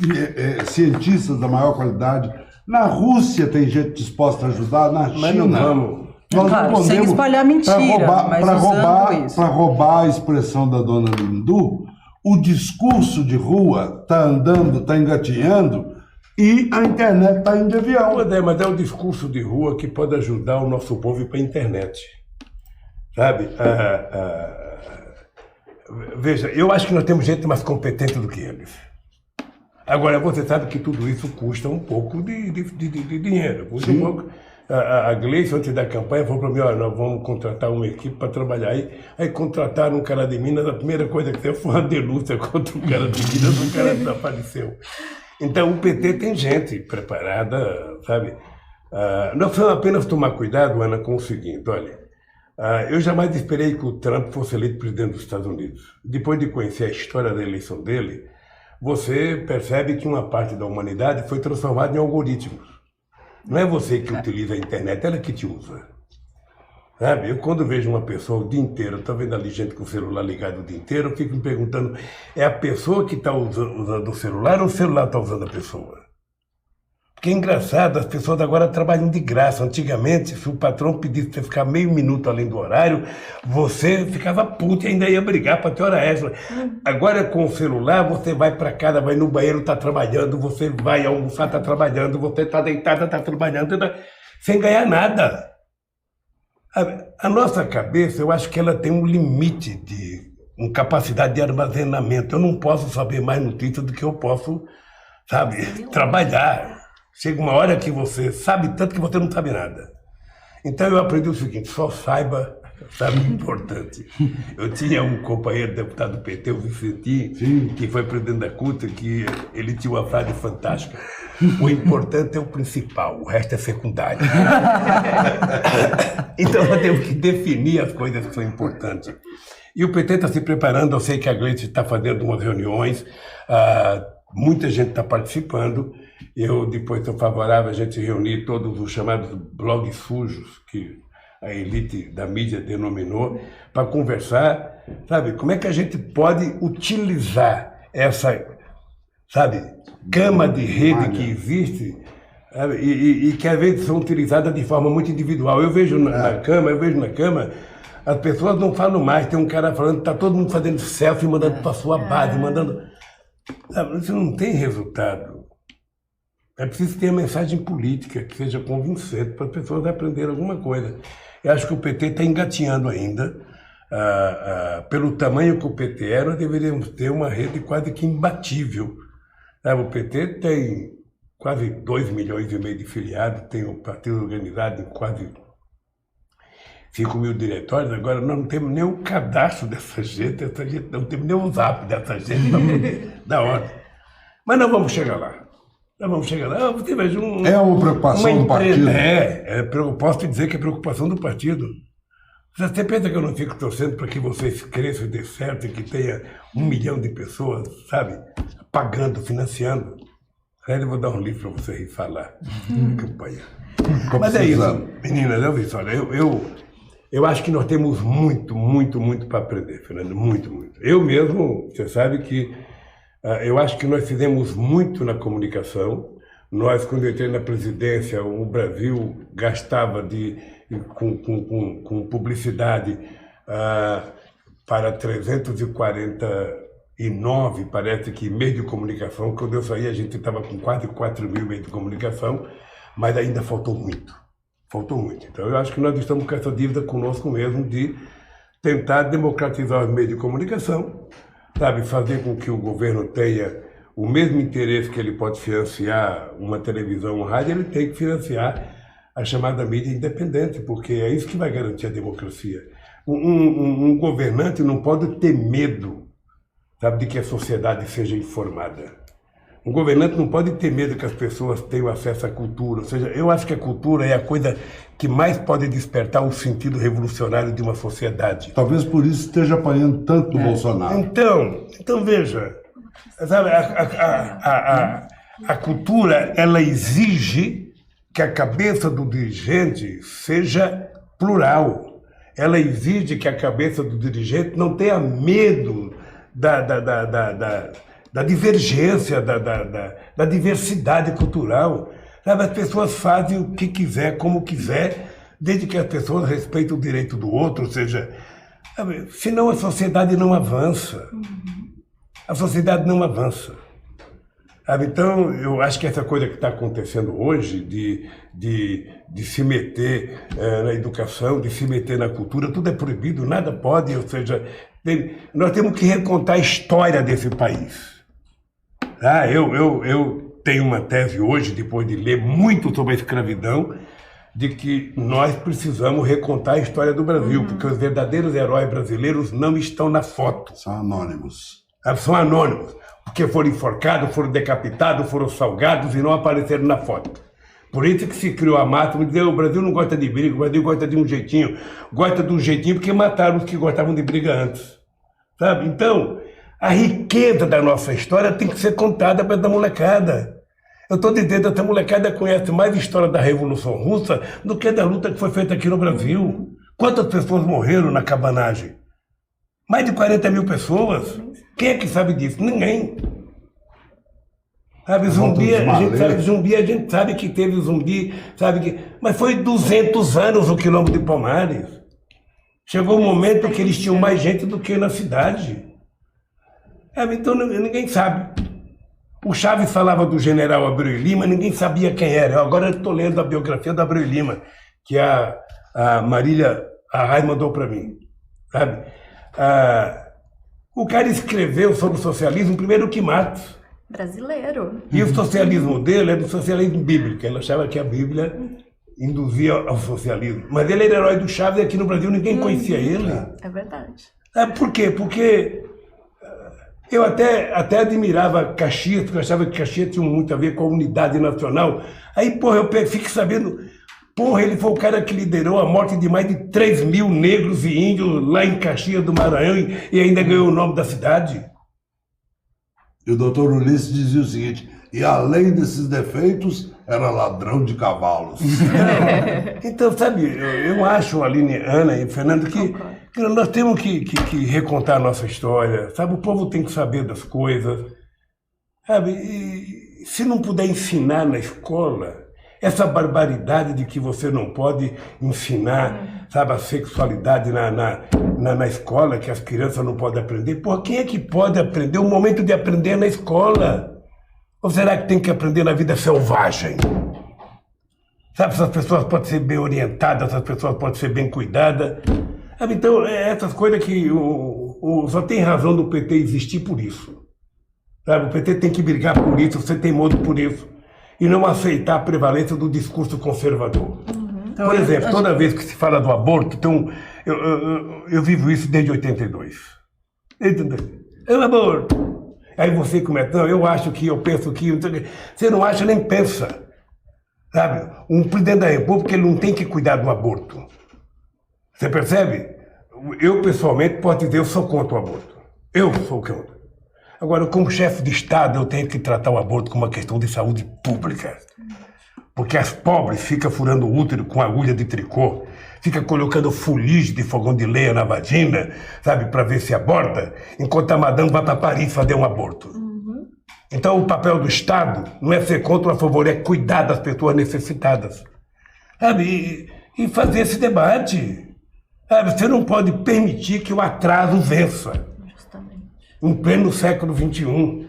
cientistas da maior qualidade, na Rússia tem gente disposta a ajudar, na China. Mas não vamos. Nós claro, não podemos, sem espalhar mentira, para roubar a expressão da dona Lindu, o discurso de rua está andando, está engatinhando, e a internet está indo de avião. Mas é o discurso de rua que pode ajudar o nosso povo a ir para a internet. Sabe? Veja, eu acho que nós temos gente mais competente do que eles. Agora, você sabe que tudo isso custa um pouco de dinheiro. Custa um pouco. A Gleice, antes da campanha, falou para mim: olha, nós vamos contratar uma equipe para trabalhar. Aí contrataram um cara de Minas, a primeira coisa que fez foi uma denúncia contra o cara de Minas, o cara desapareceu. Então, o PT tem gente preparada, sabe? Nós precisamos apenas tomar cuidado, Ana, com o seguinte: olha, eu jamais esperei que o Trump fosse eleito presidente dos Estados Unidos. Depois de conhecer a história da eleição dele, você percebe que uma parte da humanidade foi transformada em algoritmos. Não é você que utiliza a internet, ela que te usa. Sabe? Eu, quando vejo uma pessoa o dia inteiro, estou vendo ali gente com o celular ligado o dia inteiro, eu fico me perguntando: é a pessoa que está usando o celular ou o celular está usando a pessoa? Porque é engraçado, as pessoas agora trabalham de graça. Antigamente, se o patrão pedisse para ficar meio minuto além do horário, você ficava puto e ainda ia brigar para ter hora extra. Agora, com o celular, você vai para casa, vai no banheiro, está trabalhando, você vai almoçar, está trabalhando, você está deitada, está trabalhando, sem ganhar nada. A nossa cabeça, eu acho que ela tem um limite uma capacidade de armazenamento. Eu não posso saber mais notícias do que eu posso, sabe, trabalhar. Chega uma hora que você sabe tanto que você não sabe nada. Então eu aprendi o seguinte, só saiba, sabe, importante. Eu tinha um companheiro deputado do PT, o Vicentinho, que foi presidente da CUT, que ele tinha uma frase fantástica. O importante é o principal, o resto é secundário. Então nós temos que definir as coisas que são importantes. E o PT está se preparando, eu sei que a Gleice está fazendo umas reuniões, muita gente está participando. Eu depois estou favorável a gente reunir todos os chamados blogs sujos, que a elite da mídia denominou, para conversar, sabe, como é que a gente pode utilizar essa, sabe, gama de rede que existe, sabe, e que às vezes são utilizadas de forma muito individual. Eu vejo na cama, as pessoas não falam mais, tem um cara falando, está todo mundo fazendo selfie, mandando para a sua base, mandando... Sabe, isso não tem resultado. É preciso ter mensagem política que seja convincente para as pessoas aprenderem alguma coisa. Eu acho que o PT está engatinhando ainda. Pelo tamanho que o PT é, nós deveríamos ter uma rede quase que imbatível. O PT tem quase 2,5 milhões de filiados, tem um partido organizado em quase 5 mil diretórios. Agora nós não temos nem o cadastro dessa gente não temos nem o zap dessa gente para poder dar ordem. Mas nós vamos chegar lá. Nós vamos chegar lá. Você veja é uma preocupação do partido. Posso te dizer que é preocupação do partido. Você pensa que eu não fico torcendo para que vocês cresçam e dê certo e que tenha 1 milhão de pessoas, sabe, pagando, financiando? Aí eu vou dar um livro para vocês falar. Campanha. Mas é isso, meninas, olha, eu acho que nós temos muito para aprender, Fernando, muito. Eu mesmo, você sabe que eu acho que nós fizemos muito na comunicação. Nós, quando eu entrei na presidência, o Brasil gastava com publicidade para 349, parece que, meios de comunicação. Quando eu saí, a gente estava com quase 4 mil meios de comunicação, mas ainda faltou muito. Então, eu acho que nós estamos com essa dívida conosco mesmo de tentar democratizar os meios de comunicação, sabe, fazer com que o governo tenha o mesmo interesse que ele pode financiar uma televisão, um rádio, ele tem que financiar a chamada mídia independente, porque é isso que vai garantir a democracia. Um governante não pode ter medo, sabe, de que a sociedade seja informada. Um governante não pode ter medo que as pessoas tenham acesso à cultura. Ou seja, eu acho que a cultura é a coisa que mais pode despertar o sentido revolucionário de uma sociedade. Talvez por isso esteja apanhando tanto o Bolsonaro. Então veja, sabe, a cultura, ela exige que a cabeça do dirigente seja plural. Ela exige que a cabeça do dirigente não tenha medo da divergência, da diversidade cultural. Sabe, as pessoas fazem o que quiser, como quiser, desde que as pessoas respeitem o direito do outro, ou seja, sabe, senão a sociedade não avança. A sociedade não avança. Sabe? Então, eu acho que essa coisa que está acontecendo hoje, de se meter na educação, de se meter na cultura, tudo é proibido, nada pode, ou seja, nós temos que recontar a história desse país. Eu tenho uma tese hoje, depois de ler muito sobre a escravidão, de que nós precisamos recontar a história do Brasil, porque os verdadeiros heróis brasileiros não estão na foto. São anônimos. São anônimos, porque foram enforcados, foram decapitados, foram salgados e não apareceram na foto. Por isso que se criou a máxima de dizer o Brasil não gosta de briga, o Brasil gosta de um jeitinho. Gosta de um jeitinho porque mataram os que gostavam de briga antes. Sabe? Então, a riqueza da nossa história tem que ser contada para essa molecada. Eu estou dizendo que essa molecada conhece mais a história da Revolução Russa do que da luta que foi feita aqui no Brasil. Quantas pessoas morreram na cabanagem? Mais de 40 mil pessoas. Quem é que sabe disso? Ninguém. Sabe, zumbi, a gente sabe que teve zumbi, mas foi 200 anos o Quilombo de Palmares. Chegou um momento que eles tinham mais gente do que na cidade. Então ninguém sabe. O Chaves falava do general Abreu e Lima, ninguém sabia quem era. Agora eu estou lendo a biografia do Abreu e Lima, que a Marília Arraes mandou para mim. Sabe? O cara escreveu sobre o socialismo primeiro que Marx. Brasileiro. E o socialismo dele é do socialismo bíblico. Ele achava que a Bíblia induzia ao socialismo. Mas ele era herói do Chaves e aqui no Brasil ninguém conhecia ele. É verdade. Por quê? Porque eu até admirava Caxias, porque eu achava que Caxias tinha muito a ver com a unidade nacional. Aí, porra, eu fico sabendo... Porra, ele foi o cara que liderou a morte de mais de 3 mil negros e índios lá em Caxias do Maranhão e ainda ganhou o nome da cidade. E o doutor Ulisses dizia o seguinte, e além desses defeitos, era ladrão de cavalos. Então, sabe, eu acho, Aline, Ana e Fernando, que nós temos que recontar a nossa história, sabe? O povo tem que saber das coisas, sabe? E se não puder ensinar na escola, essa barbaridade de que você não pode ensinar, sabe, a sexualidade na escola, que as crianças não podem aprender. Pô, quem é que pode aprender? O momento de aprender é na escola. Ou será que tem que aprender na vida selvagem? Sabe, essas pessoas podem ser bem orientadas, essas pessoas podem ser bem cuidadas. Sabe, então, essas coisas que só tem razão do PT existir por isso. Sabe, o PT tem que brigar por isso, ser teimoso por isso. E não aceitar a prevalência do discurso conservador. Por exemplo, toda vez que se fala do aborto, então, eu vivo isso desde 82. É um aborto. Aí você começa, não, eu acho que, eu penso que... Você não acha nem pensa. Sabe? Um presidente da República, ele não tem que cuidar do aborto. Você percebe? Eu, pessoalmente, posso dizer, eu sou contra o aborto. Eu sou contra. Agora, como chefe de Estado, eu tenho que tratar o aborto como uma questão de saúde pública. Porque as pobres ficam furando o útero com agulha de tricô, ficam colocando fuligem de fogão de lenha na vagina, sabe, para ver se aborta, enquanto a madame vai para Paris fazer um aborto. Então, o papel do Estado não é ser contra ou a favor, é cuidar das pessoas necessitadas. Sabe, e fazer esse debate. Sabe, você não pode permitir que o atraso vença. Em pleno século XXI.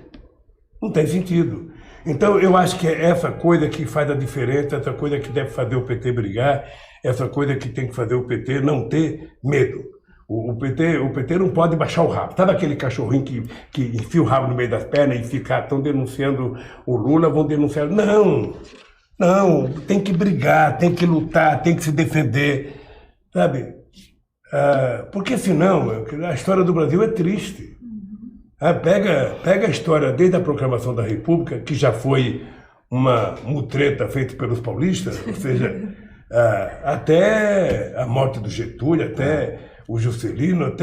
Não tem sentido. Então, eu acho que é essa coisa que faz a diferença, essa coisa que deve fazer o PT brigar, essa coisa que tem que fazer o PT não ter medo. O PT não pode baixar o rabo. Sabe aquele cachorrinho que enfia o rabo no meio das pernas e fica, estão denunciando o Lula, vão denunciar... Não, tem que brigar, tem que lutar, tem que se defender, sabe? Porque senão, a história do Brasil é triste. Pega a história desde a proclamação da República, que já foi uma mutreta feita pelos paulistas, ou seja, até a morte do Getúlio, até o Juscelino,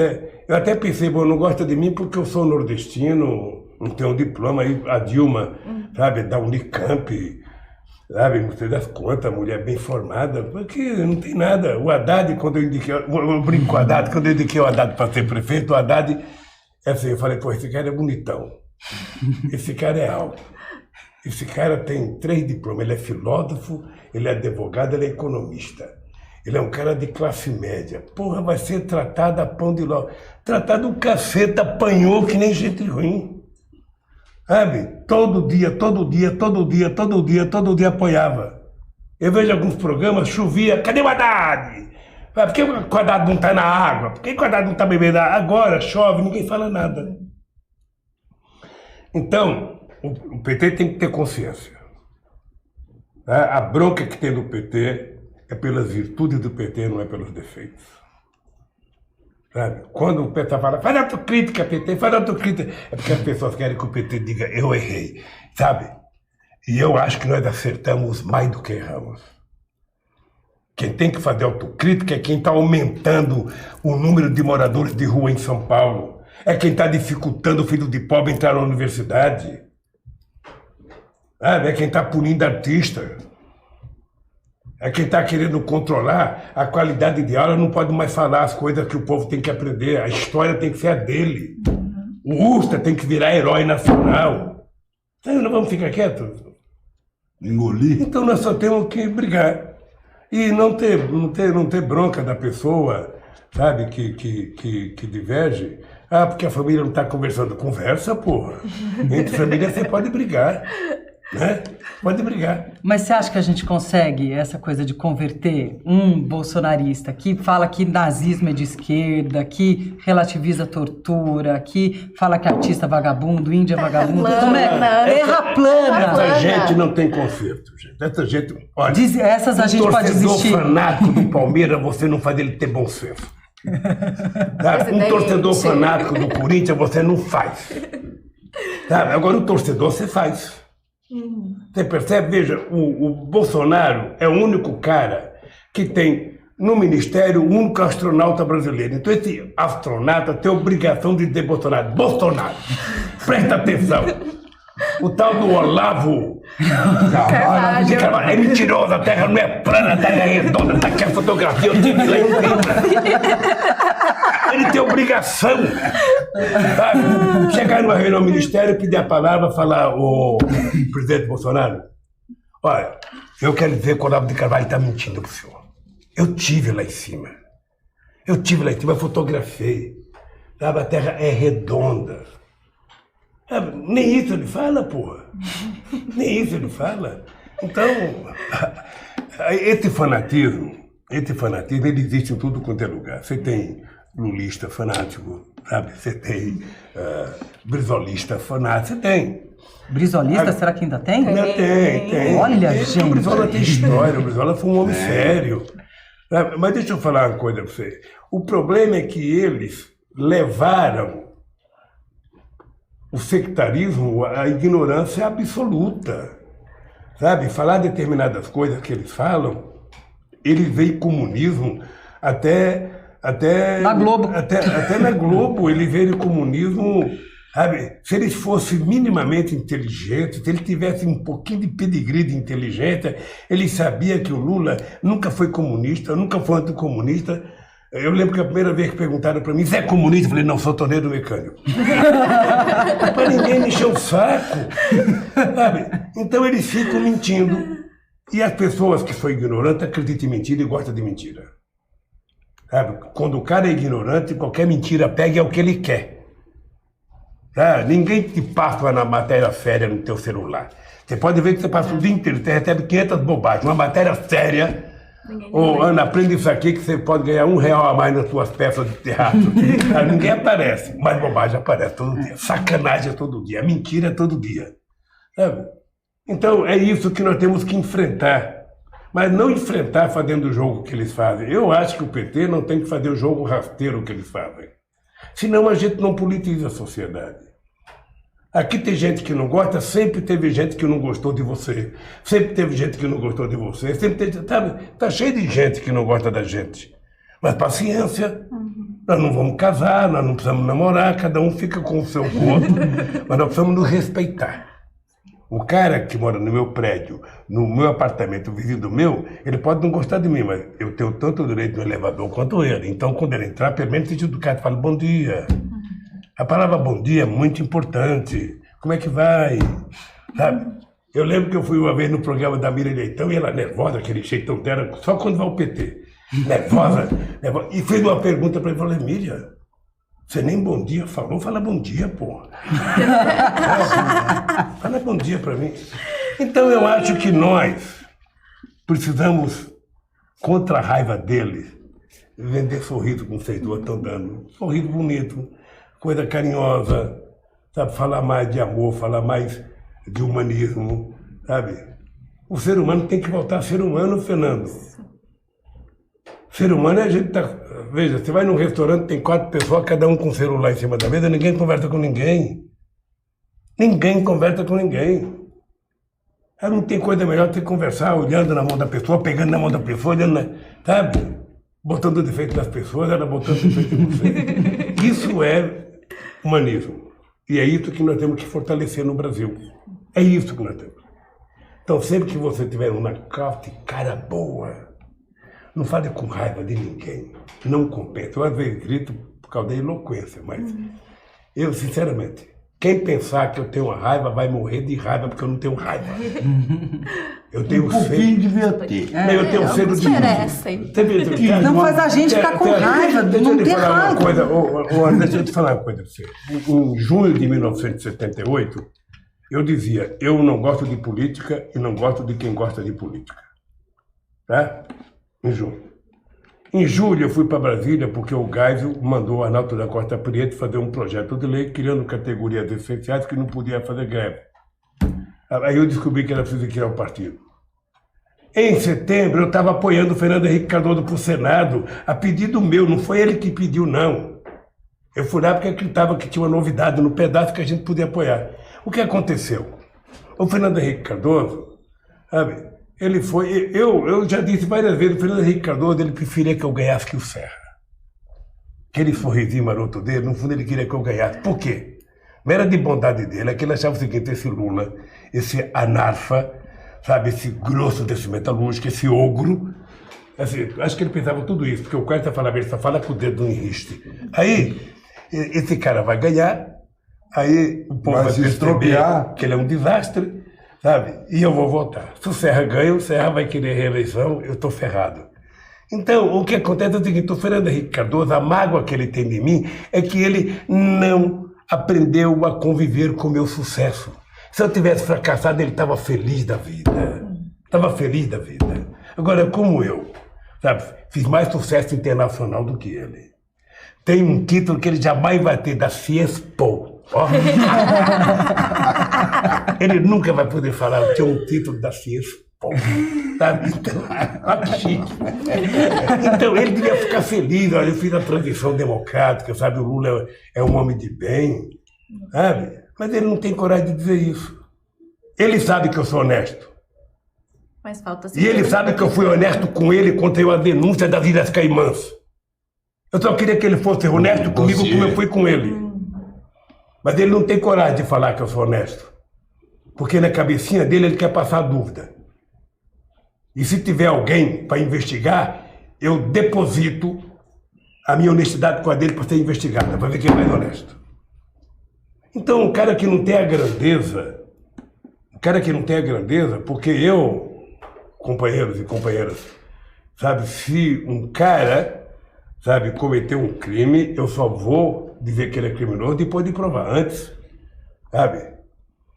eu até pensei, bom, não gosta de mim porque eu sou nordestino, não tenho um diploma, aí a Dilma, sabe, da Unicamp, sabe, não sei das contas, mulher bem formada, porque não tem nada. O Haddad, quando eu indiquei, eu brinco com o Haddad, quando eu indiquei o Haddad para ser prefeito, o Haddad... Assim, eu falei, pô, esse cara é bonitão, esse cara é alto, esse cara tem 3 diplomas, ele é filósofo, ele é advogado, ele é economista, ele é um cara de classe média, porra, vai ser tratado a pão de ló, tratado um caceta, apanhou que nem gente ruim, sabe? Todo dia apoiava. Eu vejo alguns programas, chovia, cadê o Haddad? Por que o Haddad não está na água? Por que o Haddad não está bebendo água? Agora chove, ninguém fala nada. Então, o PT tem que ter consciência. A bronca que tem do PT é pelas virtudes do PT, não é pelos defeitos. Sabe? Quando o PT fala, faz autocrítica, PT, faz autocrítica, é porque as pessoas querem que o PT diga, eu errei, sabe? E eu acho que nós acertamos mais do que erramos. Quem tem que fazer autocrítica é quem está aumentando o número de moradores de rua em São Paulo. É quem está dificultando o filho de pobre entrar na universidade. É quem está punindo artista. É quem está querendo controlar a qualidade de aula, não pode mais falar as coisas que o povo tem que aprender. A história tem que ser a dele. O Ustra tem que virar herói nacional. Então não vamos ficar quietos? Engolir. Então nós só temos que brigar. E não ter bronca da pessoa, sabe, que diverge. Ah, porque a família não está conversando. Conversa, porra. Entre família você pode brigar, né? Pode brigar. Mas você acha que a gente consegue essa coisa de converter um bolsonarista que fala que nazismo é de esquerda, que relativiza a tortura, que fala que artista é vagabundo, índia é vagabundo, terra plana. Essa gente não tem conserto, gente. Essa gente, olha, Essas a gente pode desistir. Um torcedor fanático do Palmeiras, você não faz ele ter bom senso. Tá? Um torcedor fanático do Corinthians, você não faz. Tá? Agora, um torcedor, você faz. Você percebe? Veja, o Bolsonaro é o único cara que tem no ministério o único astronauta brasileiro. Então esse astronauta tem a obrigação de dizer Bolsonaro. Bolsonaro, presta atenção. O tal do Olavo de Carvalho é mentiroso, a Terra não é plana, a Terra é redonda, tá aqui a fotografia, eu tive lá em cima. Ele tem obrigação, sabe? Chegar numa reunião do ministério, pedir a palavra, falar, ô presidente Bolsonaro, olha, eu quero dizer que o Olavo de Carvalho está mentindo pro senhor. Eu tive lá em cima, eu fotografei, sabe? A Terra é redonda. Nem isso ele fala, porra. Nem isso ele fala. Então, esse fanatismo, ele existe em tudo quanto é lugar. Você tem lulista fanático, sabe? Você tem brizolista fanático, você tem. Brizolista, será que ainda tem? Ainda tem. Olha, gente. O Brizola tem história, o Brizola foi um homem sério. Mas deixa eu falar uma coisa para você. O problema é que eles levaram o sectarismo, a ignorância absoluta, sabe? Falar determinadas coisas que eles falam, eles veem comunismo até na Globo. Até na Globo, eles veem o comunismo, sabe? Se eles fossem minimamente inteligentes, se eles tivessem um pouquinho de pedigree de inteligência, eles sabiam que o Lula nunca foi comunista, nunca foi anticomunista. Eu lembro que a primeira vez que perguntaram para mim, você é comunista? Eu falei, não, sou torneiro mecânico. Para ninguém me encher o saco. Sabe? Então eles ficam mentindo. E as pessoas que são ignorantes acreditam em mentira e gostam de mentira. Sabe? Quando o cara é ignorante, qualquer mentira pega é o que ele quer. Tá? Ninguém te passa na matéria séria no teu celular. Você pode ver que você passa o dia inteiro, você recebe 500 bobagens. Uma matéria séria... Ô, Ana, aprende isso aqui que você pode ganhar R$1 a mais nas suas peças de teatro. Ninguém aparece, mas bobagem aparece todo dia. Sacanagem é todo dia, mentira é todo dia. Sabe? Então é isso que nós temos que enfrentar. Mas não enfrentar fazendo o jogo que eles fazem. Eu acho que o PT não tem que fazer o jogo rasteiro que eles fazem. Senão a gente não politiza a sociedade. Aqui tem gente que não gosta, sempre teve gente que não gostou de você. Sempre teve gente que não gostou de você. Sempre teve, sabe? Tá cheio de gente que não gosta da gente. Mas paciência. Nós não vamos casar, nós não precisamos namorar, cada um fica com o seu corpo. Mas nós precisamos nos respeitar. O cara que mora no meu prédio, no meu apartamento, vizinho do meu, ele pode não gostar de mim, mas eu tenho tanto direito no elevador quanto ele. Então, quando ele entrar, pelo menos seja educado, fala bom dia. A palavra bom dia é muito importante. Como é que vai? Sabe? Eu lembro que eu fui uma vez no programa da Miriam Leitão e ela nervosa, aquele jeitão dela, só quando vai o PT. Nervosa. E fez uma pergunta para ele, falei, Miriam, você nem bom dia falou? Fala bom dia, porra. Fala bom dia para mim. Então eu acho que nós precisamos, contra a raiva deles, vender sorriso como vocês duas estão dando. Sorriso bonito. Coisa carinhosa, sabe? Falar mais de amor, falar mais de humanismo, sabe? O ser humano tem que voltar a ser humano, Fernando. Ser humano é a gente tá... Veja, você vai num restaurante, tem 4 pessoas, cada um com o celular em cima da mesa, ninguém conversa com ninguém. Ninguém conversa com ninguém. Não tem coisa melhor do que conversar olhando na mão da pessoa, pegando na mão da pessoa, olhando, sabe? Botando o defeito das pessoas, ela botando o defeito de você. Isso é humanismo. E é isso que nós temos que fortalecer no Brasil. É isso que nós temos. Então, sempre que você tiver uma cara boa, não fale com raiva de ninguém. Não compensa. Eu às vezes grito por causa da eloquência, mas eu, sinceramente, Quem pensar que eu tenho uma raiva vai morrer de raiva, porque eu não tenho raiva. Eu tenho pouquinho devia ter. Não, eu tenho cedo de merecem. Não faz a gente ficar com raiva, não ter raiva. Deixa eu te falar uma coisa pra você. Em junho de 1978, eu dizia, eu não gosto de política e não gosto de quem gosta de política. Tá? Em junho. Em julho eu fui para Brasília porque o Geisel mandou o Arnaldo da Costa Prieto fazer um projeto de lei criando categorias essenciais que não podia fazer greve. Aí eu descobri que era preciso criar um partido. Em setembro eu estava apoiando o Fernando Henrique Cardoso para o Senado, a pedido meu, não foi ele que pediu, não. Eu fui lá porque acreditava que tinha uma novidade no pedaço que a gente podia apoiar. O que aconteceu? O Fernando Henrique Cardoso, sabe? Ele foi, eu já disse várias vezes, o Fernando Henrique Cardoso, ele preferia que eu ganhasse que o Serra. Aquele sorrisinho maroto dele, no fundo ele queria que eu ganhasse. Por quê? Não era de bondade dele, é que ele achava o seguinte, esse Lula, esse anarfa, sabe, esse grosso desse metalúrgico, esse ogro, assim, acho que ele pensava tudo isso, porque o cara ele só fala com o dedo no enriste. Aí, esse cara vai ganhar, aí o povo vai perceber que ele é um desastre, sabe? E eu vou votar. Se o Serra ganha, o Serra vai querer reeleição, eu estou ferrado. Então, o que acontece é o seguinte, o Fernando Henrique Cardoso, a mágoa que ele tem de mim é que ele não aprendeu a conviver com o meu sucesso. Se eu tivesse fracassado, ele estava feliz da vida. Estava feliz da vida. Agora, como eu, sabe, fiz mais sucesso internacional do que ele. Tem um título que ele jamais vai ter, da Fiespo. Oh. Ele nunca vai poder falar, eu tinha um título da Fiespo. Sabe? Então, então, ele devia ficar feliz. Olha, eu fiz a transição democrática, sabe? O Lula é um homem de bem, sabe? Mas ele não tem coragem de dizer isso. Ele sabe que eu sou honesto. Mas falta e ele sabe que eu fui honesto com ele quando eu a denúncia das Ilhas Caimãs. Eu só queria que ele fosse honesto comigo como eu fui com ele. Mas ele não tem coragem de falar que eu sou honesto. Porque na cabecinha dele ele quer passar dúvida. E se tiver alguém para investigar, eu deposito a minha honestidade com a dele para ser investigada, para ver quem é mais honesto. Então, o cara que não tem a grandeza, porque eu, companheiros e companheiras, sabe, se um cara, sabe, cometeu um crime, eu só vou dizer que ele é criminoso depois de provar. Antes, sabe,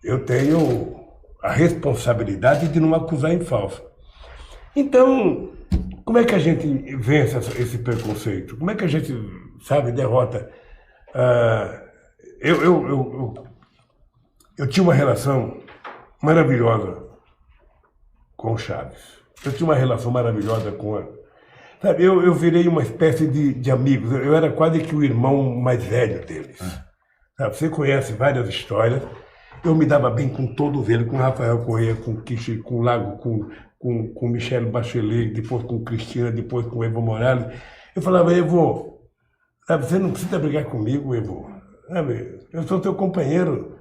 eu tenho a responsabilidade de não acusar em falso. Então, como é que a gente vence esse preconceito? Como é que a gente, sabe, derrota? Eu tinha uma relação maravilhosa com o Chaves. Eu tinha uma relação maravilhosa com a... Sabe, eu virei uma espécie de amigos. Eu era quase que o irmão mais velho deles. Sabe, você conhece várias histórias. Eu me dava bem com todos eles, com Rafael Corrêa, com Kishi, com Lago, com Michelle Bachelet, depois com Cristina, depois com Evo Morales. Eu falava, Evo, sabe, você não precisa brigar comigo, Evo. Sabe, eu sou teu companheiro.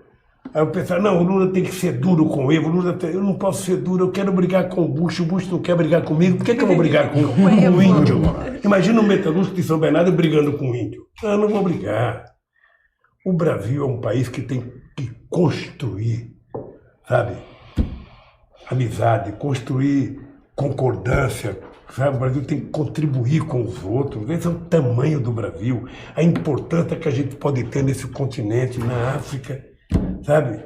Aí eu pensava, não, o Lula tem que ser duro com o Evo, eu não posso ser duro, eu quero brigar com o Bush não quer brigar comigo, por que eu vou brigar com o índio? Imagina o metalúrgico de São Bernardo brigando com o índio. Eu não vou brigar. O Brasil é um país que tem que construir, sabe, amizade, construir concordância, sabe? O Brasil tem que contribuir com os outros. Esse é o tamanho do Brasil, a importância que a gente pode ter nesse continente, na África, sabe?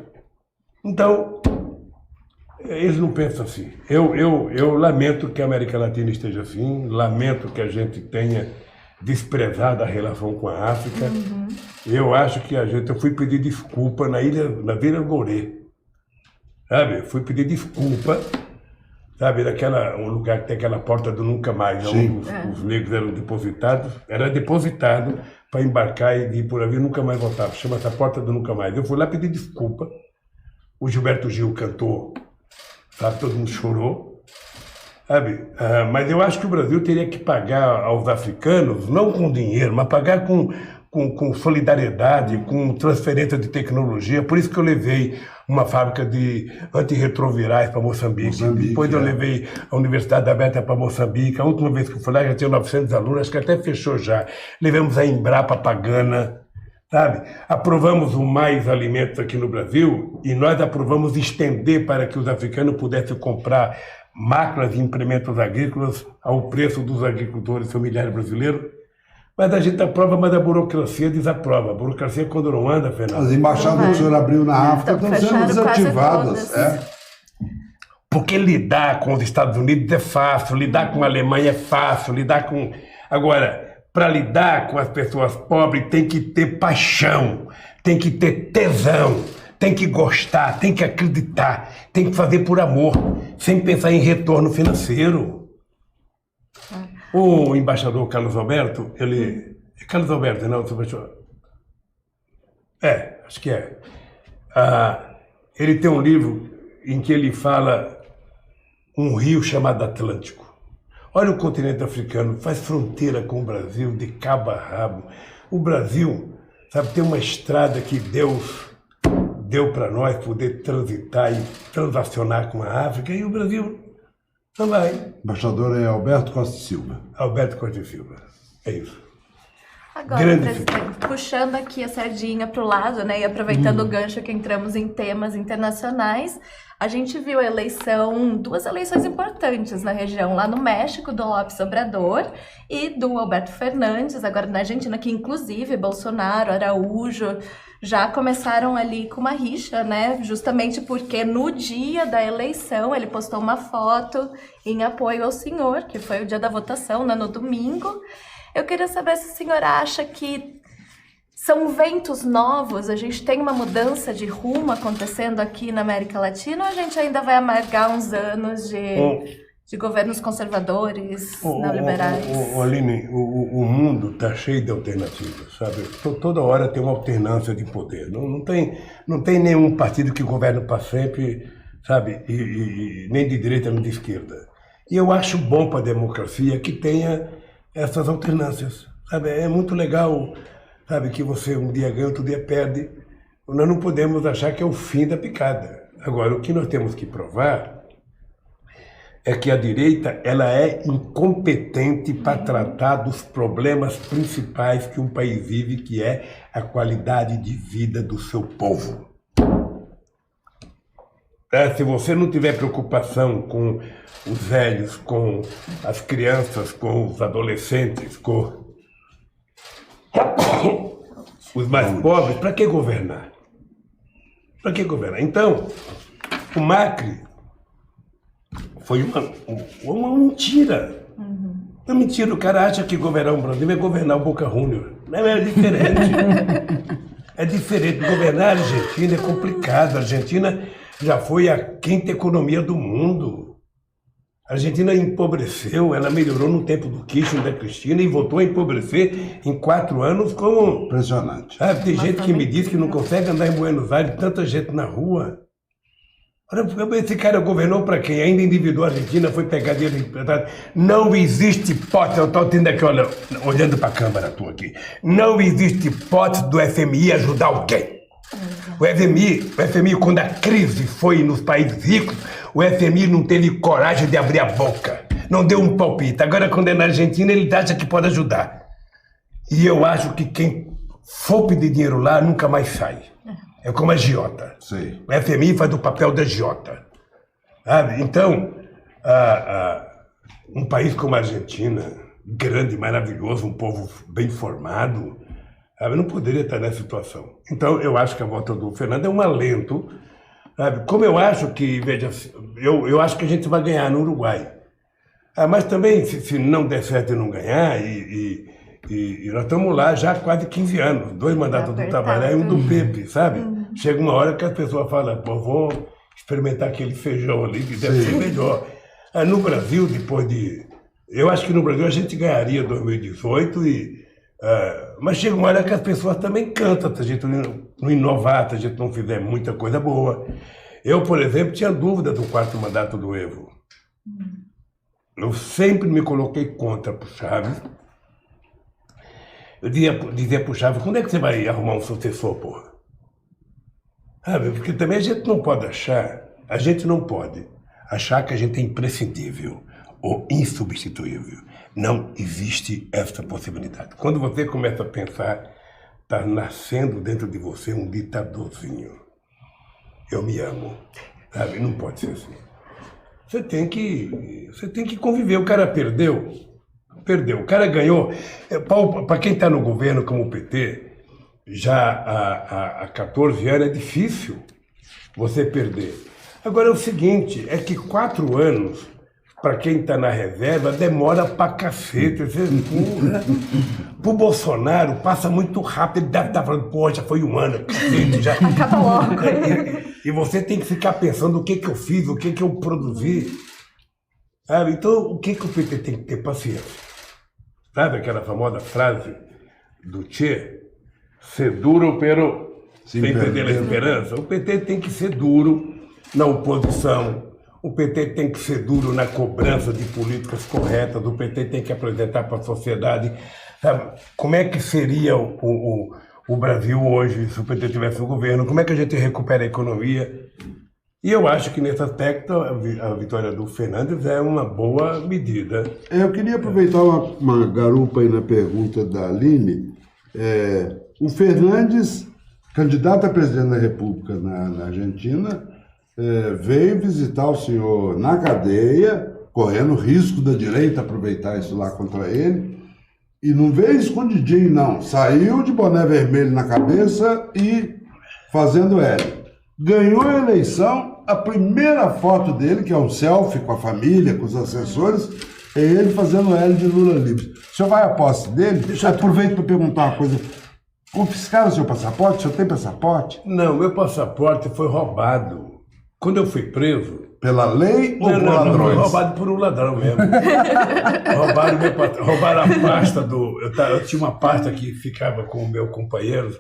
Então, eles não pensam assim. Eu lamento que a América Latina esteja assim, lamento que a gente tenha desprezado a relação com a África. Eu acho que eu fui pedir desculpa na Vila Gorê, sabe? Eu fui pedir desculpa, sabe? Um lugar que tem aquela porta do nunca mais, onde os negros eram depositados, era depositado para embarcar e ir por ali, nunca mais voltava. Chama essa porta do nunca mais. Eu fui lá pedir desculpa. O Gilberto Gil cantou, sabe? Todo mundo chorou. Sabe? Mas eu acho que o Brasil teria que pagar aos africanos, não com dinheiro, mas pagar com solidariedade, com transferência de tecnologia. Por isso que eu levei uma fábrica de antirretrovirais para Moçambique. Depois eu levei a Universidade Aberta para Moçambique. A última vez que eu fui lá já tinha 900 alunos, acho que até fechou já. Levamos a Embrapa para Gana, sabe? Aprovamos o Mais Alimentos aqui no Brasil e nós aprovamos estender para que os africanos pudessem comprar máquinas e implementos agrícolas ao preço dos agricultores familiares brasileiros. Mas a gente aprova, mas a burocracia desaprova. A burocracia, quando não anda, Fernando... As embaixadas que o senhor abriu na África estão sendo desativadas. Porque lidar com os Estados Unidos é fácil, lidar com a Alemanha é fácil, lidar com... Agora, para lidar com as pessoas pobres tem que ter paixão, tem que ter tesão, tem que gostar, tem que acreditar, tem que fazer por amor, sem pensar em retorno financeiro. O embaixador Carlos Alberto, ele... Carlos Alberto, não, acho que é. Ele tem um livro em que ele fala um rio chamado Atlântico. Olha o continente africano, faz fronteira com o Brasil de cabo a rabo. O Brasil, sabe, tem uma estrada que Deus deu para nós poder transitar e transacionar com a África, e o Brasil não vai. O embaixador é Alberto Costa Silva. Alberto Costa Silva, é isso. Agora, presidente, puxando aqui a sardinha para o lado, né, e aproveitando o gancho que entramos em temas internacionais, a gente viu a eleição, duas eleições importantes na região, lá no México, do López Obrador e do Alberto Fernandes, agora na Argentina, que inclusive Bolsonaro, Araújo, já começaram ali com uma rixa, né, justamente porque no dia da eleição ele postou uma foto em apoio ao senhor, que foi o dia da votação, né, no domingo. Eu queria saber se o senhor acha que são ventos novos, a gente tem uma mudança de rumo acontecendo aqui na América Latina, ou a gente ainda vai amargar uns anos de governos conservadores, neoliberais? Aline, o mundo está cheio de alternativas, sabe? Toda hora tem uma alternância de poder. Não tem nenhum partido que governa para sempre, sabe? Nem de direita nem de esquerda. E eu acho bom para a democracia que tenha essas alternâncias, sabe? É muito legal, sabe, que você um dia ganha, outro dia perde. Nós não podemos achar que é o fim da picada. Agora, o que nós temos que provar é que a direita ela é incompetente para tratar dos problemas principais que um país vive, que é a qualidade de vida do seu povo. Se você não tiver preocupação com os velhos, com as crianças, com os adolescentes, com os mais pobres, para que governar? Para que governar? Então, o Macri foi uma mentira. Uma mentira. O cara acha que governar o Brasil é governar o Boca Juniors. Não, é diferente. É diferente. Governar a Argentina é complicado. A Argentina já foi a quinta economia do mundo. A Argentina empobreceu, ela melhorou no tempo do Kirchner e da Cristina e voltou a empobrecer em 4 anos como... Impressionante. Tem gente que me diz que não consegue andar em Buenos Aires, tanta gente na rua. Esse cara governou para quem? Ainda endividou a Argentina, foi pegar dinheiro emprestado. Não existe hipótese, eu estou tendo aqui, olhando para a câmera tua aqui, não existe hipótese do FMI ajudar alguém. O FMI, quando a crise foi nos países ricos, o FMI não teve coragem de abrir a boca, não deu um palpite. Agora, quando é na Argentina, ele acha que pode ajudar. E eu acho que quem for pedir dinheiro lá nunca mais sai. É como a agiota. Sim. O FMI faz o papel da agiota. Sabe? Então, um país como a Argentina, grande, maravilhoso, um povo bem formado, não poderia estar nessa situação. Então, eu acho que a volta do Fernando é um alento. Sabe? Como eu acho que, veja, eu acho que a gente vai ganhar no Uruguai. Mas também, se não der certo e não ganhar, e nós estamos lá já há quase 15 anos, 2 mandatos do Tabaré e um do Pepe, sabe? Chega uma hora que as pessoas falam, pô, vou experimentar aquele feijão ali, que deve ser melhor. No Brasil, depois de... Eu acho que no Brasil a gente ganharia 2018, mas chega uma hora que as pessoas também cantam, se a gente não inovar, se a gente não fizer muita coisa boa. Eu, por exemplo, tinha dúvida do 4º mandato do Evo. Eu sempre me coloquei contra pro Chaves. Eu dizia pro Chaves, quando é que você vai arrumar um sucessor, porra? Porque também a gente não pode achar que a gente é imprescindível ou insubstituível. Não existe essa possibilidade. Quando você começa a pensar está nascendo dentro de você um ditadorzinho. Eu me amo, sabe? Não pode ser assim. Você tem que conviver. O cara perdeu. O cara ganhou. Para quem está no governo como o PT, já há 14 anos é difícil você perder. Agora é o seguinte, é que 4 anos, para quem está na reserva, demora pra cacete. Pro Bolsonaro passa muito rápido, ele deve estar falando, poxa, foi um ano, cacete, já. Acaba logo. E você tem que ficar pensando o que eu fiz, o que eu produzi. Sabe? Então, o que o PT tem que ter paciência? Sabe aquela famosa frase do Che? Ser duro, pero sem perder a esperança. O PT tem que ser duro na oposição. O PT tem que ser duro na cobrança de políticas corretas. O PT tem que apresentar para a sociedade, sabe, como é que seria o Brasil hoje se o PT tivesse no governo, como é que a gente recupera a economia. E eu acho que nesse aspecto a vitória do Fernandes é uma boa medida. Eu queria aproveitar uma garupa aí na pergunta da Aline. O Fernandes, candidato a presidente da República na Argentina, veio visitar o senhor na cadeia, correndo risco da direita aproveitar isso lá contra ele, e não veio escondidinho, não. Saiu de boné vermelho na cabeça e fazendo L. Ganhou a eleição, a primeira foto dele, que é um selfie com a família, com os assessores, é ele fazendo L de Lula livre. O senhor vai à posse dele? Aproveito para perguntar uma coisa. Confiscaram o seu passaporte? O senhor tem passaporte? Não, meu passaporte foi roubado. Quando eu fui preso... Pela lei ou por ladrões? Não, foi roubado por um ladrão mesmo. Roubaram a pasta do... Eu tinha uma pasta que ficava com o meu companheiro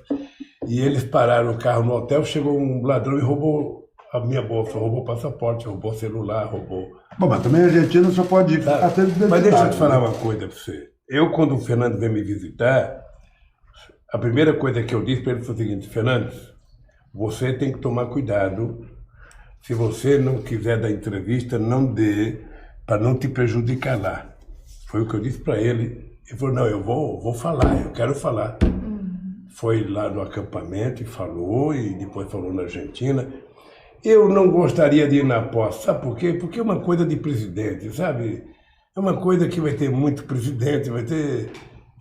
e eles pararam o carro no hotel, chegou um ladrão e roubou a minha bolsa, roubou o passaporte, roubou o celular, roubou... Bom, mas também a Argentina só pode ir até de Mas deixa eu te falar uma coisa para você. Eu, quando o Fernando veio me visitar, a primeira coisa que eu disse para ele foi o seguinte: Fernandes, você tem que tomar cuidado. Se você não quiser dar entrevista, não dê, para não te prejudicar lá. Foi o que eu disse para ele. Ele falou, não, eu vou falar, eu quero falar. Foi lá no acampamento e falou, e depois falou na Argentina. Eu não gostaria de ir na posse, sabe por quê? Porque é uma coisa de presidente, sabe? É uma coisa que vai ter muito presidente, vai ter...